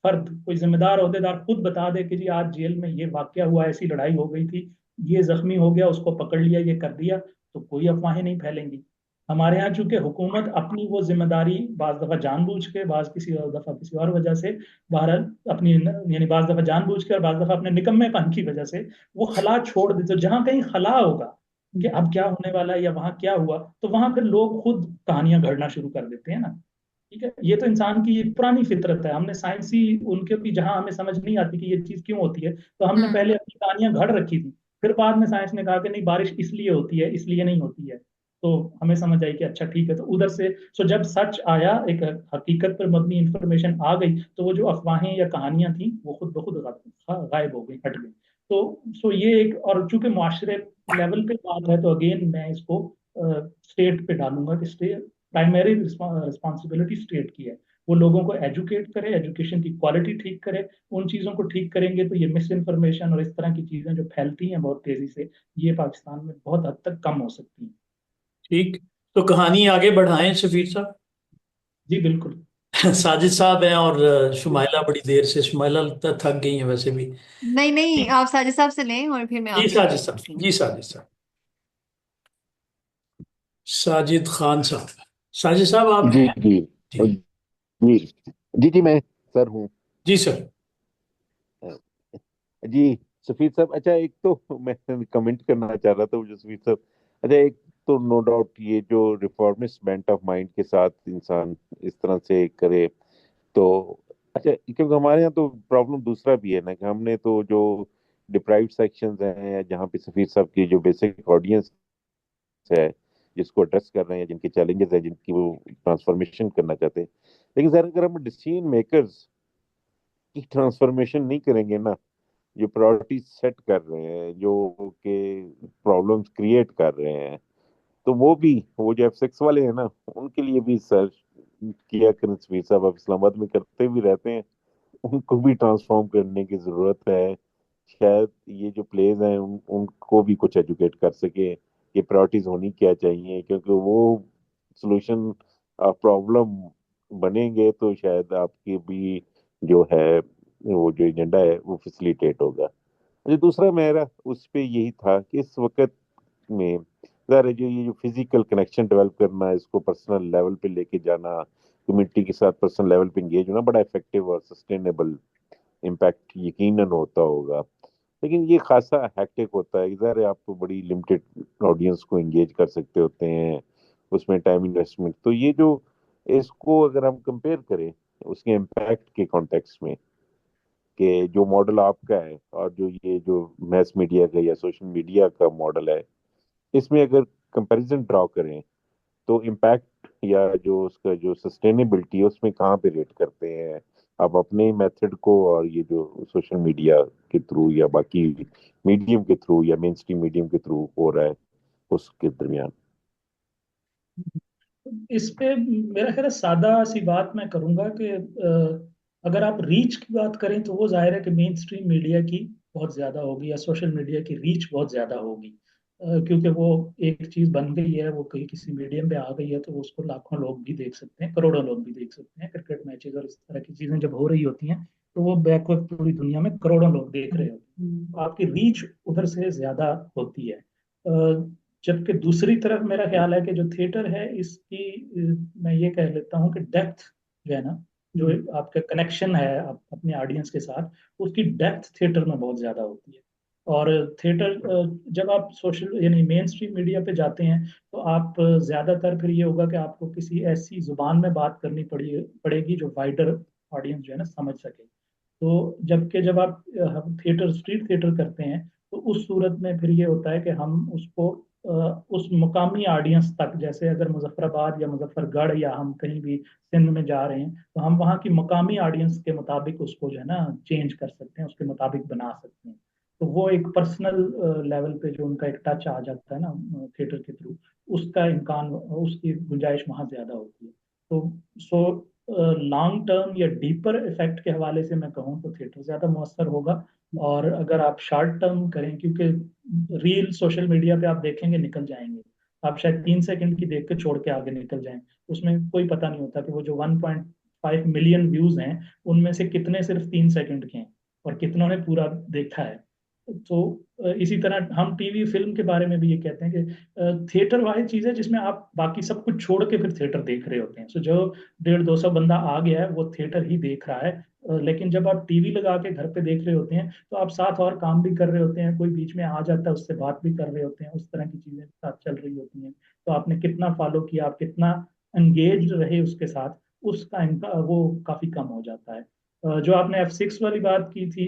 Speaker 2: फर्द, कोई जिम्मेदार ओहदेदार खुद बता दे कि जी आज जेल में ये वाकया हुआ, ऐसी लड़ाई हो गई थी, ये जख्मी हो गया, उसको पकड़ लिया, ये कर दिया, तो कोई अफवाहें नहीं फैलेंगी। हमारे यहाँ चूंकि हुकूमत अपनी वो जिम्मेदारी बाज दफा जानबूझ के, बाज किसी और दफा किसी और वजह से, बहरहाल अपनी यानी बाज दफा जानबूझ के और बाज दफा अपने निकम्मेपन की वजह से वो खला छोड़ देते। तो जहां कहीं खला होगा कि अब क्या होने वाला है या वहां क्या हुआ, तो वहां फिर लोग खुद कहानियां गढ़ना शुरू कर देते हैं ना। ठीक है, ये तो इंसान की एक पुरानी फितरत है। हमने साइंसी उनके भी जहां हमें समझ नहीं आती कि ये चीज क्यों होती है, तो हमने पहले अपनी कहानियां गढ़ रखी थी, फिर बाद में साइंस ने कहा कि नहीं बारिश इसलिए होती है, इसलिए नहीं होती है, तो हमें समझ आई कि अच्छा ठीक है। तो उधर से जब सच आया, एक हकीकत पर मबनी इंफॉर्मेशन आ गई, तो वो जो अफवाहें या कहानियां थी वो खुद ब खुद गायब हो गई, हट गई। तो ये एक, और चूंकि मुआशरे लेवल पे बात है तो अगेन मैं इसको स्टेट पे डालूंगा कि स्टेट प्राइमरी रिस्पॉन्सिबिलिटी स्टेट की है। वो लोगों को एजुकेट करे, एजुकेशन की क्वालिटी ठीक करे। उन चीज़ों को ठीक करेंगे तो ये मिस इन्फॉर्मेशन और इस तरह की चीज़ें जो फैलती हैं बहुत तेज़ी से, ये पाकिस्तान में बहुत हद तक कम हो सकती हैं।
Speaker 1: ठीक, तो कहानी आगे बढ़ाएं शफीर साहब।
Speaker 2: जी बिल्कुल।
Speaker 1: साजिद साहब हैं और शुमाइला बड़ी देर से, शुमाइला लगता है थक गई हैं वैसे भी।
Speaker 9: नहीं नहीं, आप साजिद साहब से लें और फिर मैं
Speaker 1: जी
Speaker 9: आपसे
Speaker 1: साजिद
Speaker 9: पूछती
Speaker 1: साहब,
Speaker 9: हूँ।
Speaker 1: जी साजिद साहब, साजिद खान साहब, साजिद साहब आप
Speaker 10: जी
Speaker 1: हैं?
Speaker 10: जी
Speaker 1: जी,
Speaker 10: जी जी जी, मैं सर हूँ।
Speaker 1: जी सर।
Speaker 10: जी सफीर साहब, अच्छा एक तो मैं कमेंट करना चाह रहा था मुझे सफीर साहब। अच्छा एक तो नो डाउट ये जो रिफॉर्मिस्ट बेंट ऑफ माइंड के साथ इंसान इस तरह से करे तो अच्छा, क्योंकि हमारे यहाँ तो प्रॉब्लम दूसरा भी है ना कि हमने तो जो डिप्राइव्ड सेक्शंस हैं जहाँ पे सफीर साहब की जो बेसिक ऑडियंस है जिसको एड्रेस कर रहे हैं, जिनके चैलेंजेस है, जिनकी वो ट्रांसफॉर्मेशन करना चाहते हैं, लेकिन सर अगर हम डिसीजन मेकर्स की ट्रांसफॉर्मेशन नहीं करेंगे ना, जो प्रायोरिटी सेट कर रहे हैं, जो के प्रॉब्लम्स क्रिएट कर रहे हैं, तो वो जो F6 वाले हैं ना, उनके लिए भी सर किया करें समीर साहब, आप इस्लामाबाद में करते भी रहते हैं, उनको भी ट्रांसफॉर्म करने की जरूरत है। शायद ये जो प्लेस हैं उनको भी कुछ एजुकेट कर सके कि प्रायोरिटीज होनी क्या चाहिए, क्योंकि वो सॉल्यूशन प्रॉब्लम बनेंगे तो शायद आपकी भी जो है वो जो एजेंडा है वो फैसिलिटेट होगा। अच्छा दूसरा मेरा उस पे यही था कि इस वक्त में ज़ाहिर है जो ये जो फिजिकल कनेक्शन डेवलप करना, इसको पर्सनल लेवल पे लेके जाना, कम्युनिटी के साथ पर्सनल लेवल पे इंगेज होना बड़ा इफेक्टिव और सस्टेनेबल इम्पैक्ट यकीनन होता होगा, लेकिन ये खासा हैक्टिक होता है। ज़ाहिर है आप तो बड़ी लिमिटेड ऑडियंस को एंगेज कर सकते होते हैं, उसमें टाइम इन्वेस्टमेंट, तो ये जो इसको अगर हम कंपेयर करें उसके इम्पैक्ट के कॉन्टेक्स्ट में कि जो मॉडल आपका है और जो ये जो मैस मीडिया का या सोशल मीडिया का मॉडल है, इसमें अगर कंपैरिजन ड्रॉ करें तो इम्पैक्ट या जो उसका जो सस्टेनेबिलिटी है उसमें कहाँ पे रेट करते हैं आप अपने मेथड को, और ये जो सोशल मीडिया के थ्रू या बाकी मीडियम के थ्रू या मेन स्ट्रीम मीडियम के थ्रू हो रहा है उसके दरमियान।
Speaker 2: इस पे मेरा ख्याल है सादा सी बात मैं करूंगा कि अगर आप रीच की बात करें तो वो जाहिर है कि मेन स्ट्रीम मीडिया की बहुत ज्यादा होगी, या सोशल मीडिया की रीच बहुत ज्यादा होगी। क्योंकि वो एक चीज बन गई है, वो कहीं किसी मीडियम पे आ गई है तो उसको लाखों लोग भी देख सकते हैं, करोड़ों लोग भी देख सकते हैं। क्रिकेट मैचेस और इस तरह की चीजें जब हो रही होती हैं तो वो बैक वक्त पूरी दुनिया में करोड़ों लोग देख रहे होते हैं, तो आपकी रीच उधर से ज्यादा होती है। जबकि दूसरी तरफ मेरा ख्याल है कि जो थिएटर है इसकी मैं ये कह लेता हूँ कि डेप्थ जो है ना, जो आपका कनेक्शन है आप अपने ऑडियंस के साथ, उसकी डेप्थ थिएटर में बहुत ज्यादा होती है। और थिएटर जब आप सोशल यानी मेन स्ट्रीम मीडिया पे जाते हैं तो आप ज्यादातर फिर ये होगा कि आपको किसी ऐसी जुबान में बात करनी पड़ेगी जो वाइडर ऑडियंस जो है ना समझ सके। तो जबकि जब आप हम थिएटर स्ट्रीट थिएटर करते हैं तो उस सूरत में फिर ये होता है कि हम उसको उस मुकामी ऑडियंस तक, जैसे अगर मुजफ्फराबाद या मुजफ्फरगढ़ या हम कहीं भी सिंध में जा रहे हैं तो हम वहाँ की मुकामी ऑडियंस के मुताबिक उसको जो है ना चेंज कर सकते हैं, उसके मुताबिक बना सकते हैं। तो वो एक पर्सनल लेवल पे जो उनका एक टच आ जाता है ना थिएटर के थ्रू, उसका इम्कान, उसकी गुंजाइश वहाँ ज्यादा होती है। तो सो लॉन्ग टर्म या डीपर इफेक्ट के हवाले से मैं कहूँ तो थिएटर ज्यादा मुअस्सर होगा। और अगर आप शॉर्ट टर्म करें, क्योंकि रील सोशल मीडिया पे आप देखेंगे निकल जाएंगे, आप शायद 3 सेकंड की देख के छोड़ के आगे निकल जाएं, उसमें कोई पता नहीं होता कि वो जो 1.5 मिलियन व्यूज हैं उनमें से कितने सिर्फ 3 सेकंड के हैं और कितनों ने पूरा देखा है। तो इसी तरह हम टीवी फिल्म के बारे में भी ये कहते हैं कि थिएटर वाली चीज है जिसमें आप बाकी सब कुछ छोड़ के फिर थिएटर देख रहे होते हैं। सो जो 150-200 बंदा आ गया है वो थिएटर ही देख रहा है। लेकिन जब आप टीवी लगा के घर पे देख रहे होते हैं तो आप साथ और काम भी कर रहे होते हैं, कोई बीच में आ जाता है उससे बात भी कर रहे होते हैं, उस तरह की चीजें साथ चल रही होती हैं। तो आपने कितना फॉलो किया, आप कितना एंगेज रहे उसके साथ, उसका इनका वो काफी कम हो जाता है। जो आपने F6 वाली बात की थी,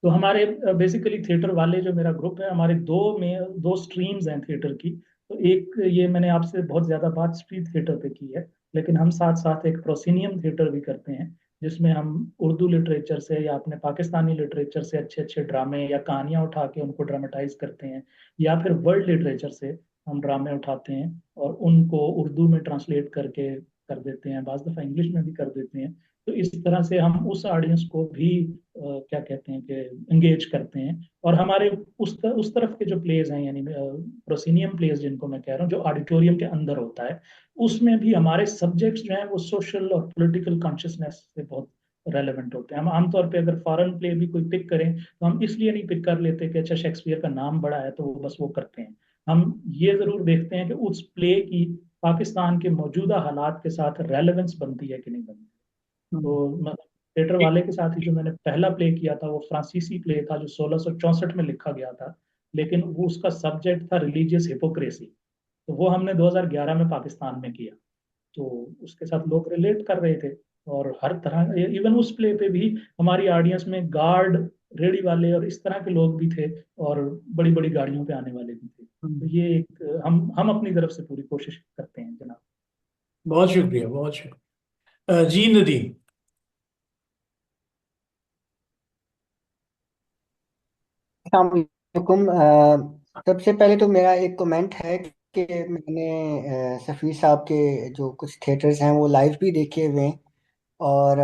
Speaker 2: तो हमारे बेसिकली थिएटर वाले जो मेरा ग्रुप है, हमारे दो स्ट्रीम्स हैं थिएटर की। तो एक ये मैंने आपसे बहुत ज्यादा बात स्ट्रीट थिएटर पे की है, लेकिन हम साथ साथ एक प्रोसीनियम थिएटर भी करते हैं जिसमें हम उर्दू लिटरेचर से या अपने पाकिस्तानी लिटरेचर से अच्छे अच्छे ड्रामे या कहानियां उठा के उनको ड्रामेटाइज करते हैं, या फिर वर्ल्ड लिटरेचर से हम ड्रामे उठाते हैं और उनको उर्दू में ट्रांसलेट करके कर देते हैं, बाज दफा इंग्लिश में भी कर देते हैं। तो इस तरह से हम उस ऑडियंस को भी क्या कहते हैं कि एंगेज करते हैं। और हमारे उस तरफ के जो प्लेज हैं, यानी प्रोसिनियम प्लेज जिनको मैं कह रहा हूँ, जो ऑडिटोरियम के अंदर होता है, उसमें भी हमारे सब्जेक्ट्स जो हैं वो सोशल और पॉलिटिकल कॉन्शियसनेस से बहुत रेलेवेंट होते हैं। हम आमतौर पे अगर फॉरेन प्ले भी कोई पिक करें तो हम इसलिए नहीं पिक कर लेते कि अच्छा शेक्सपियर का नाम बड़ा है तो वो बस वो करते हैं। हम ये जरूर देखते हैं कि उस प्ले की पाकिस्तान के मौजूदा हालात के साथ रेलेवेंस बनती है कि नहीं बनती। तो मतलब थिएटर वाले के साथ ही जो मैंने पहला प्ले किया था वो फ्रांसीसी प्ले था जो 1664 में लिखा गया था, लेकिन वो उसका सब्जेक्ट था रिलीजियस हिपोक्रेसी। तो वो हमने 2011 में पाकिस्तान में किया, तो उसके साथ लोग रिलेट कर रहे थे। और हर तरह, इवन उस प्ले पे भी हमारी ऑडियंस में गार्ड, रेडी वाले और इस तरह के लोग भी थे, और बड़ी बड़ी गाड़ियों पे आने वाले भी थे। तो ये एक हम अपनी तरफ से पूरी कोशिश करते हैं जनाब।
Speaker 1: बहुत शुक्रिया, बहुत शुक्रिया। जी नदीम।
Speaker 11: अस्सलामुअलैकुम। सबसे पहले तो मेरा एक कमेंट है कि मैंने सफ़ीर साहब के जो कुछ थिएटर्स हैं वो लाइव भी देखे हुए हैं, और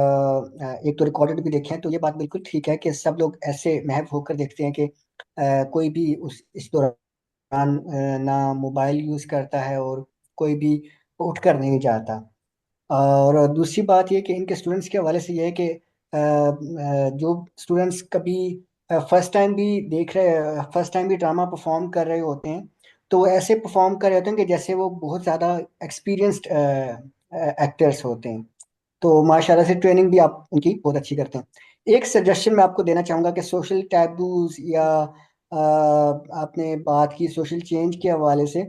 Speaker 11: एक तो रिकॉर्डेड भी देखे हैं। तो ये बात बिल्कुल ठीक है कि सब लोग ऐसे महव होकर देखते हैं कि कोई भी उस इस दौरान ना मोबाइल यूज़ करता है और कोई भी उठ कर नहीं जाता। और दूसरी बात ये कि इनके स्टूडेंट्स के हवाले से ये है कि जो स्टूडेंट्स कभी फर्स्ट टाइम भी देख रहे, फर्स्ट टाइम भी ड्रामा परफॉर्म कर रहे होते हैं, तो वो ऐसे परफॉर्म कर रहे होते हैं कि जैसे वो बहुत ज़्यादा एक्सपीरियंस्ड एक्टर्स होते हैं। तो माशाल्लाह से ट्रेनिंग भी आप उनकी बहुत अच्छी करते हैं। एक सजेशन मैं आपको देना चाहूँगा कि सोशल टैबूज या आपने बात की सोशल चेंज के हवाले से,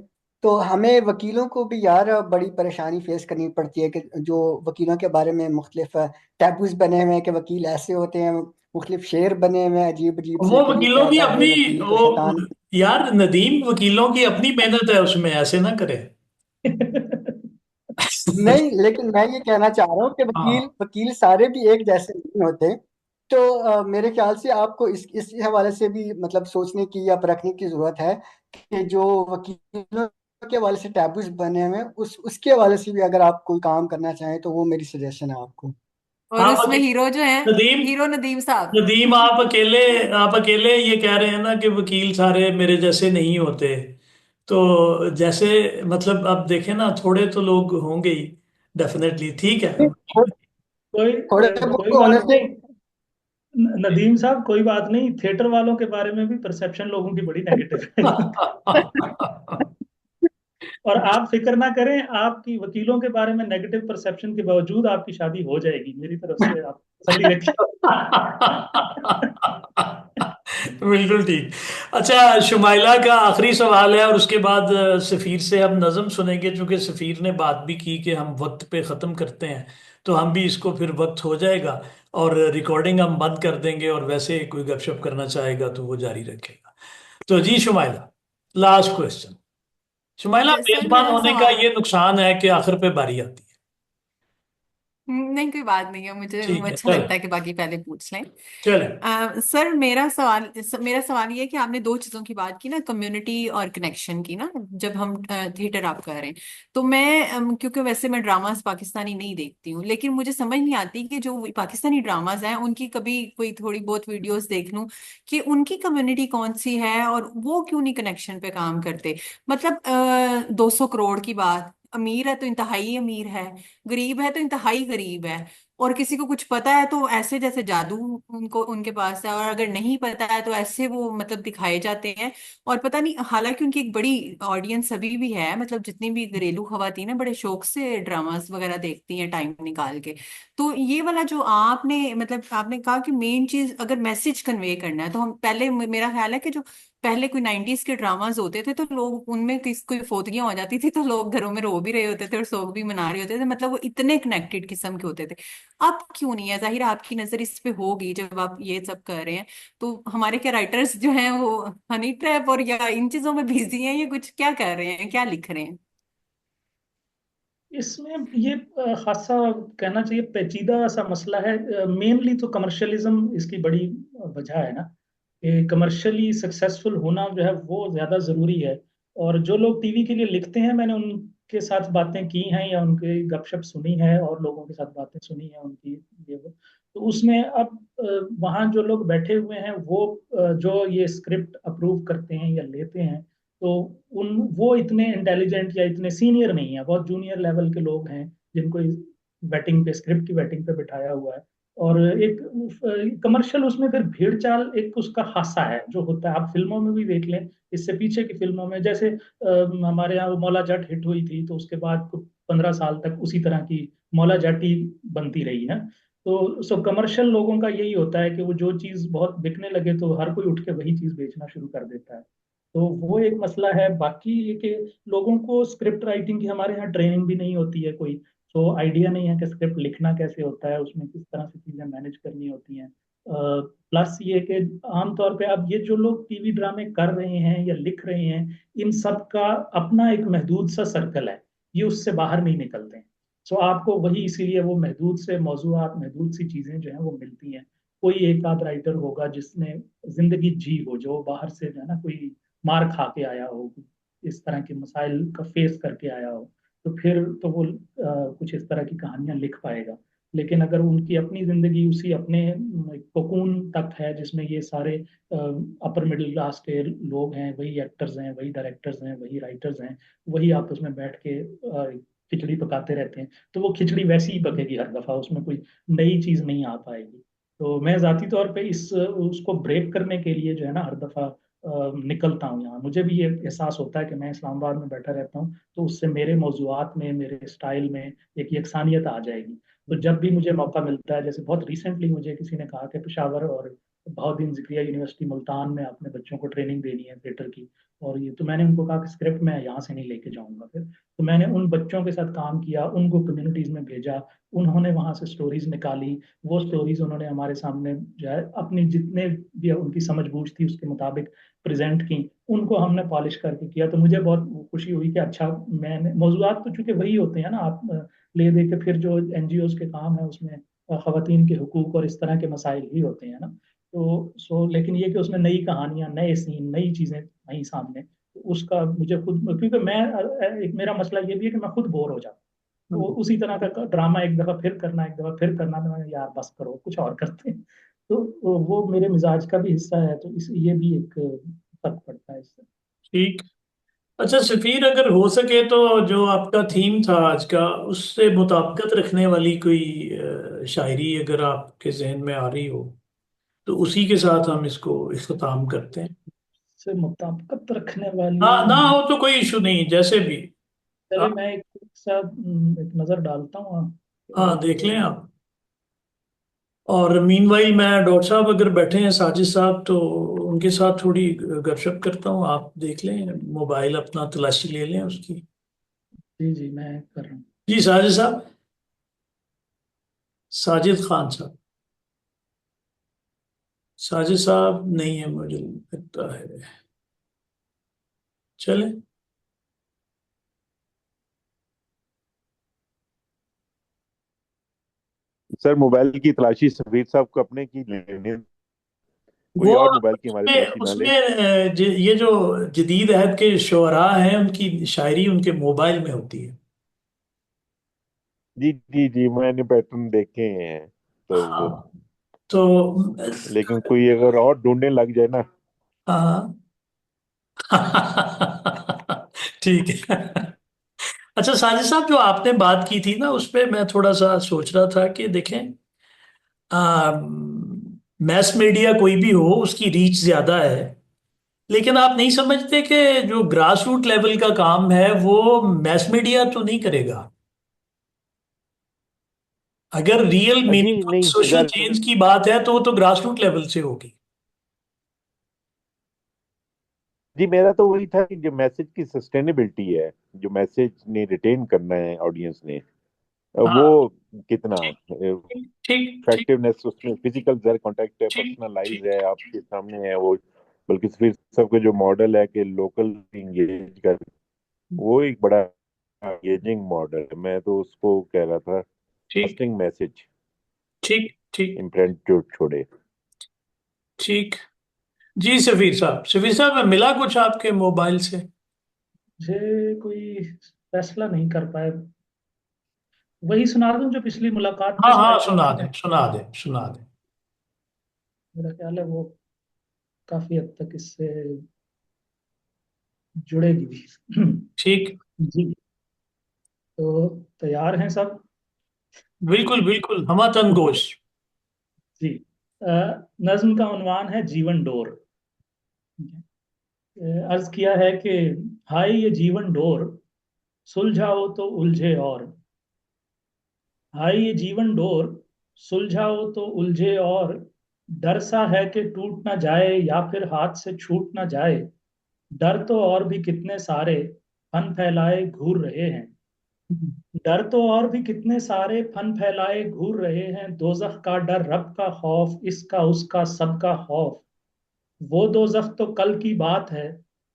Speaker 11: तो हमें वकीलों को भी यार बड़ी परेशानी फेस करनी पड़ती है कि जो वकीलों के बारे में मुख्तलिफ टैबूज बने हुए हैं कि वकील ऐसे होते हैं, मुख्तलिफ शेर बने हुए हैं अजीब अजीब से
Speaker 1: वो
Speaker 11: कि ये
Speaker 1: वकीलों की
Speaker 11: कहता है
Speaker 1: अपनी,
Speaker 11: वकील तो
Speaker 1: वो
Speaker 11: शैतान।
Speaker 1: यार नदीम, वकीलों की अपनी मेहनत है उसमें, ऐसे ना करे।
Speaker 11: नहीं, लेकिन मैं ये कहना चाह रहा हूँ कि वकील
Speaker 1: हाँ,
Speaker 11: वकील सारे भी एक जैसे नहीं होते। तो मेरे ख्याल से आपको इस हवाले से भी मतलब सोचने की या परखने की जरूरत है कि जो वकीलों के हवाले से टैबूज बने हुए हैं उसके हवाले से भी अगर आप कोई काम करना चाहें तो वो मेरी सजेशन है आपको।
Speaker 9: और
Speaker 1: आप
Speaker 9: उसमें हीरो जो है,
Speaker 1: नदीम,
Speaker 9: हीरो नदीम साहब।
Speaker 1: नदीम आप अकेले ये कह रहे हैं ना कि वकील सारे मेरे जैसे नहीं होते। तो जैसे मतलब आप देखें ना, थोड़े तो लोग होंगे ही, डेफिनेटली, ठीक है।
Speaker 2: कोई
Speaker 11: थोड़े
Speaker 2: कोई
Speaker 11: बहुत होने
Speaker 2: बात
Speaker 11: से
Speaker 2: नहीं। नदीम साहब कोई बात नहीं, थिएटर वालों के बारे में भी परसेप्शन लोगों की बड़ी नेगेटिव है। और आप फिक्र ना करें, आपकी वकीलों के बारे में नेगेटिव परसेप्शन के बावजूद आपकी शादी हो जाएगी, मेरी तरफ से आप तसल्ली रखिए।
Speaker 1: बिल्कुल ठीक। अच्छा, शुमाइला का आखिरी सवाल है और उसके बाद सफ़ीर से हम नज़म सुनेंगे, चूंकि सफ़ीर ने बात भी की कि हम वक्त पे ख़त्म करते हैं, तो हम भी इसको फिर वक्त हो जाएगा और रिकॉर्डिंग हम बंद कर देंगे, और वैसे कोई गपशप करना चाहेगा तो वो जारी रखेगा। तो जी Shumaila, last question. Shumaila,
Speaker 9: sir
Speaker 1: मेजबान
Speaker 9: मेरा
Speaker 1: होने का
Speaker 9: सवाल,
Speaker 1: ये नुकसान है कि आखिर पे बारी आती है।
Speaker 9: नहीं कोई बात नहीं है, मुझे
Speaker 1: ठीक है,
Speaker 9: अच्छा
Speaker 1: चल
Speaker 9: लगता है कि बाकी पहले पूछ लें।
Speaker 1: चले।
Speaker 9: सर मेरा सवाल ये है कि आपने दो चीजों की बात की ना, कम्युनिटी और कनेक्शन की ना, जब हम थिएटर आप कर रहे हैं। तो मैं क्योंकि वैसे मैं ड्रामास पाकिस्तानी नहीं देखती हूँ, लेकिन मुझे समझ नहीं आती कि जो पाकिस्तानी ड्रामास हैं उनकी कभी कोई थोड़ी बहुत वीडियोस देख लूं कि उनकी कम्युनिटी कौन सी है और वो क्यों नहीं कनेक्शन पे काम करते। मतलब 200 करोड़ की बात, अमीर है तो इंतहाई अमीर है, गरीब है तो इंतहाई गरीब है, और किसी को कुछ पता है तो ऐसे जैसे जादू उनको उनके पास है, और अगर नहीं पता है तो ऐसे वो मतलब दिखाए जाते हैं। और पता नहीं, हालांकि उनकी एक बड़ी ऑडियंस अभी भी है, मतलब जितनी भी घरेलू खवातीन है बड़े शौक से ड्रामास वगैरह देखती हैं टाइम निकाल के। तो ये वाला जो आपने मतलब आपने कहा कि मेन चीज अगर मैसेज कन्वे करना है, तो हम पहले मेरा ख्याल है कि जो पहले कोई 90s के ड्रामास होते थे तो लोग उनमें किस कोई फोतियां हो जाती थी तो लोग घरों में रो भी रहे होते थे और सोग भी मना रहे होते थे, मतलब वो इतने कनेक्टेड किस्म के होते थे। अब क्यों नहीं है? जाहिर है आपकी नजर इस पे होगी जब आप ये सब कर रहे हैं। तो हमारे क्या राइटर्स जो हैं वो हनी ट्रैप और या इन चीजों में बिजी हैं, ये कुछ क्या कर रहे हैं, क्या लिख रहे हैं?
Speaker 2: इसमें ये खासा कहना चाहिए पेचीदा सा मसला है। मेनली तो कमर्शियलिज्म इसकी बड़ी वजह है ना, कि कमर्शियली सक्सेसफुल होना जो है वो ज्यादा जरूरी है। और जो लोग टीवी के लिए लिखते हैं, मैंने उन के साथ बातें की हैं या उनकी गपशप सुनी है और लोगों के साथ बातें सुनी है उनकी, ये वो, तो उसमें अब वहाँ जो लोग बैठे हुए हैं वो जो ये स्क्रिप्ट अप्रूव करते हैं या लेते हैं, तो वो इतने इंटेलिजेंट या इतने सीनियर नहीं है, बहुत जूनियर लेवल के लोग हैं जिनको बैटिंग पे, स्क्रिप्ट की बैटिंग पे बिठाया हुआ है। और एक कमर्शियल उसमें फिर भीड़ चाल एक उसका हासा है जो होता है, आप फिल्मों में भी देख लें, इससे पीछे की फिल्मों में, जैसे हमारे यहाँ वो मौला जट हिट हुई थी, तो उसके बाद 15 साल तक उसी तरह की मौला जाटी बनती रही है। तो सो कमर्शियल लोगों का यही होता है कि वो जो चीज़ बहुत बिकने लगे तो हर कोई उठ के वही चीज़ बेचना शुरू कर देता है। तो वो एक मसला है। बाकी ये कि लोगों को स्क्रिप्ट राइटिंग की हमारे यहाँ ट्रेनिंग भी नहीं होती है कोई, तो आइडिया नहीं है कि स्क्रिप्ट लिखना कैसे होता है, उसमें किस तरह से चीज़ें मैनेज करनी होती हैं। प्लस ये कि आमतौर पे अब ये जो लोग टीवी ड्रामे कर रहे हैं या लिख रहे हैं, इन सब का अपना एक महदूद सा सर्कल है, ये उससे बाहर नहीं निकलते हैं। सो आपको वही, इसीलिए वो महदूद से मौजूआत, महदूद सी चीज़ें जो हैं वो मिलती हैं। कोई एक आध राइटर होगा जिसने जिंदगी जी हो, जो बाहर से जो है ना कोई मार खा के आया हो, इस तरह के मसाइल का फेस करके आया हो, तो फिर तो वो कुछ इस तरह की कहानियां लिख पाएगा। लेकिन अगर उनकी अपनी जिंदगी उसी अपने कोकून तक है जिसमें ये सारे अपर मिडिल क्लास के लोग हैं, वही एक्टर्स हैं, वही डायरेक्टर्स हैं, वही राइटर्स हैं, वही आपस में बैठ के खिचड़ी पकाते रहते हैं, तो वो खिचड़ी वैसी ही पकेगी हर दफा, उसमें कोई नई चीज नहीं आ पाएगी। तो मैं जाती तौर पे इस उसको ब्रेक करने के लिए जो है ना हर दफा निकलता हूँ यहाँ। मुझे भी ये एहसास होता है कि मैं इस्लामाबाद में बैठा रहता हूँ, तो उससे मेरे मौजूआत में, मेरे स्टाइल में एक यकसानियत आ जाएगी। तो जब भी मुझे मौका मिलता है, जैसे बहुत रिसेंटली मुझे किसी ने कहा कि पेशावर और बहाउद्दीन ज़िक्रिया यूनिवर्सिटी मुल्तान में अपने बच्चों को ट्रेनिंग देनी है थिएटर की, और ये तो मैंने उनको कहा कि स्क्रिप्ट मैं यहाँ से नहीं लेके जाऊंगा। फिर तो मैंने उन बच्चों के साथ काम किया, उनको कम्युनिटीज में भेजा, उन्होंने वहाँ से स्टोरीज निकाली, वो स्टोरीज उन्होंने हमारे सामने जो है अपनी जितने भी उनकी समझ बूझ थी उसके मुताबिक प्रेजेंट की, उनको हमने पॉलिश करके किया। तो मुझे बहुत खुशी हुई कि अच्छा, मैंने मौजूदात तो चूंकि वही होते हैं ना, आप ले दे के फिर जो एनजीओज के काम है उसमें खवातीन के हुकूक और इस तरह के मसाइल ही होते हैं ना। तो लेकिन ये कि उसमें नई कहानियां, नए सीन, नई चीजें आई सामने, तो उसका मुझे खुद, क्योंकि मैं एक मेरा मसला ये भी है कि मैं खुद बोर हो जाता हूँ, तो उसी तरह का ड्रामा एक दफा फिर करना, एक दफा फिर करना, तो मैं यार बस करो कुछ और करते हैं। तो वो मेरे मिजाज का भी हिस्सा है, तो इस ये भी एक फर्क पड़ता है इससे।
Speaker 1: ठीक। अच्छा सफीर, अगर हो सके तो जो आपका थीम था आज का, उससे मुताबिकत रखने वाली कोई शायरी अगर आपके जहन में आ रही हो, तो उसी के साथ हम इसको इख्तिताम करते हैं।
Speaker 2: से मुताबिकत रखने वाली,
Speaker 1: हाँ, ना हो तो कोई इशू नहीं, जैसे भी।
Speaker 2: चले
Speaker 1: हाँ,
Speaker 2: मैं एक नजर डालता हूँ।
Speaker 1: हाँ, देख लें आप। और मीनवाइल मैं, डॉक्टर साहब अगर बैठे हैं, साजिद साहब, तो उनके साथ थोड़ी गपशप करता हूँ। आप देख लें, मोबाइल अपना तलाशी ले लें उसकी।
Speaker 2: जी जी, मैं कर रहा हूँ।
Speaker 1: जी साजिद साहब, साजिद खान साहब। साजिद साहब नहीं है मुझे लगता है। चले।
Speaker 10: सर मोबाइल की तलाशी सफीर साहब को अपने की लेने, कोई
Speaker 1: वो
Speaker 10: और मोबाइल की हमारी
Speaker 1: उसमें
Speaker 10: तलाशी ना
Speaker 1: उसमें
Speaker 10: ले।
Speaker 1: ये जो जदीद अहद के शुअरा हैं, उनकी शायरी उनके मोबाइल में होती है।
Speaker 10: जी जी जी, मैंने पैटर्न देखे हैं, तो वो,
Speaker 1: हाँ, तो
Speaker 10: लेकिन कोई अगर और ढूंढने लग जाए ना।
Speaker 1: हाँ। ठीक है। अच्छा साजिद साहब, जो आपने बात की थी ना, उस पे मैं थोड़ा सा सोच रहा था कि देखें, मैस मीडिया कोई भी हो, उसकी रीच ज्यादा है, लेकिन आप नहीं समझते कि जो ग्रास रूट लेवल का काम है वो मैस मीडिया तो नहीं करेगा। अगर रियल
Speaker 10: जी
Speaker 1: मीनिंगफुल
Speaker 10: नहीं,
Speaker 1: सोशल
Speaker 10: अगर
Speaker 1: चेंज की बात है तो वो तो ग्रास रूट लेवल से होगी।
Speaker 10: जी, मेरा तो वही था कि जो मैसेज की सस्टेनेबिलिटी है, जो मैसेज ने रिटेन करना है ऑडियंस ने, वो
Speaker 1: हाँ,
Speaker 10: कितना
Speaker 1: ठीक ठीक ठीक
Speaker 10: इफेक्टिवनेस उसमें, फिजिकल जर कांटेक्ट है,
Speaker 1: ठीक
Speaker 10: पर्सनलाइज
Speaker 1: ठीक।
Speaker 10: है, आपके सामने है वो। बल्कि फिर सबके जो मॉडल है कि लोकल इंगेज कर, वो एक बड़ा एंगेजिंग मॉडल है। मैं तो उसको कह रहा था,
Speaker 1: ठीक
Speaker 10: लास्टिंग मैसेज,
Speaker 1: ठीक ठीक
Speaker 10: इम्प्रेंट जो छोड़े।
Speaker 1: ठीक। जी सफीर साहब, सफीर साहब, मैं मिला कुछ आपके मोबाइल से?
Speaker 2: मुझे कोई फैसला नहीं कर पाए। वही सुना दूं जो पिछली मुलाकात
Speaker 1: हाँ
Speaker 2: में
Speaker 1: हाँ,
Speaker 2: शायद
Speaker 1: सुना दे सुना दे सुना दे।
Speaker 2: मेरा ख्याल है वो काफी हद तक इससे जुड़ेगी भी।
Speaker 1: ठीक,
Speaker 2: जी, तो तैयार हैं सब?
Speaker 1: बिल्कुल बिल्कुल, हम तनगोश।
Speaker 2: जी, नज्म का उन्वान है जीवन डोर। अर्ज किया है कि हाय ये जीवन डोर, सुलझाओ तो उलझे और। हाय ये जीवन डोर, सुलझाओ तो उलझे और। डर सा है कि टूट ना जाए या फिर हाथ से छूट ना जाए। डर तो और भी कितने सारे फन फैलाए घूर रहे हैं। डर तो और भी कितने सारे फन फैलाए घूर रहे हैं। दोजख का डर, रब का खौफ, इसका उसका सबका खौफ। वो दोजख तो कल की बात है,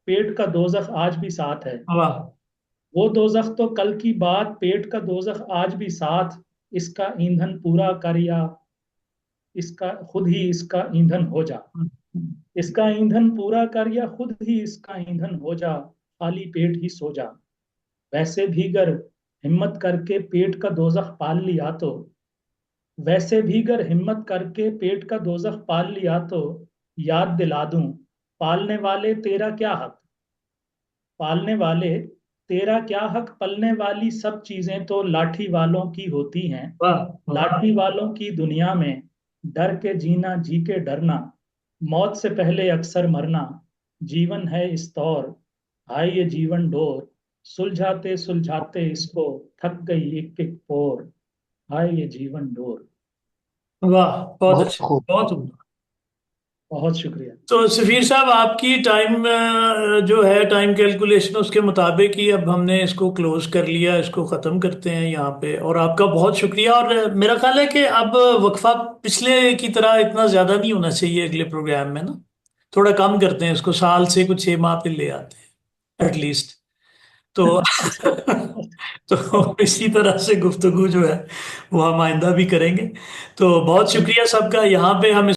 Speaker 2: पेट का दोजख आज भी साथ है।
Speaker 1: वाह
Speaker 2: वो दोजख तो कल की बात, पेट का दोजख आज भी साथ। इसका ईंधन पूरा कर या इसका खुद ही इसका ईंधन हो जा। इसका ईंधन पूरा कर या खुद ही इसका ईंधन हो जा। खाली पेट ही सो जा। वैसे भी गर हिम्मत करके पेट का दोजख पाल लिया तो। वैसे भी गर हिम्मत करके पेट का दोजख पाल लिया तो। याद दिला दूं, पालने वाले तेरा क्या हक। पालने वाले तेरा क्या हक। पलने वाली सब चीजें तो लाठी वालों की होती हैं।
Speaker 1: वाह वाह।
Speaker 2: लाठी वालों की दुनिया में डर के जीना, जी के डरना। मौत से पहले अक्सर मरना। जीवन है इस तौर, हाय ये जीवन डोर। सुलझाते सुलझाते इसको थक गई एक एक पोर। हाय ये जीवन डोर।
Speaker 1: वाह, बहुत
Speaker 11: बहुत
Speaker 1: अच्छे,
Speaker 11: खूब।
Speaker 1: बहुत उम्दा।
Speaker 2: बहुत शुक्रिया।
Speaker 1: तो सफीर साहब, आपकी टाइम जो है, टाइम कैलकुलेशन उसके मुताबिक ही अब हमने इसको क्लोज कर लिया, इसको ख़त्म करते हैं यहाँ पे। और आपका बहुत शुक्रिया। और मेरा ख्याल है कि अब वक्फा पिछले की तरह इतना ज़्यादा नहीं होना चाहिए अगले प्रोग्राम में ना। थोड़ा कम करते हैं इसको, साल से कुछ 6 माह पे ले आते हैं एटलीस्ट। तो तो इसी तरह से गुफ्तगू जो है वो हम आइंदा भी करेंगे। तो बहुत शुक्रिया सबका। यहाँ पे हम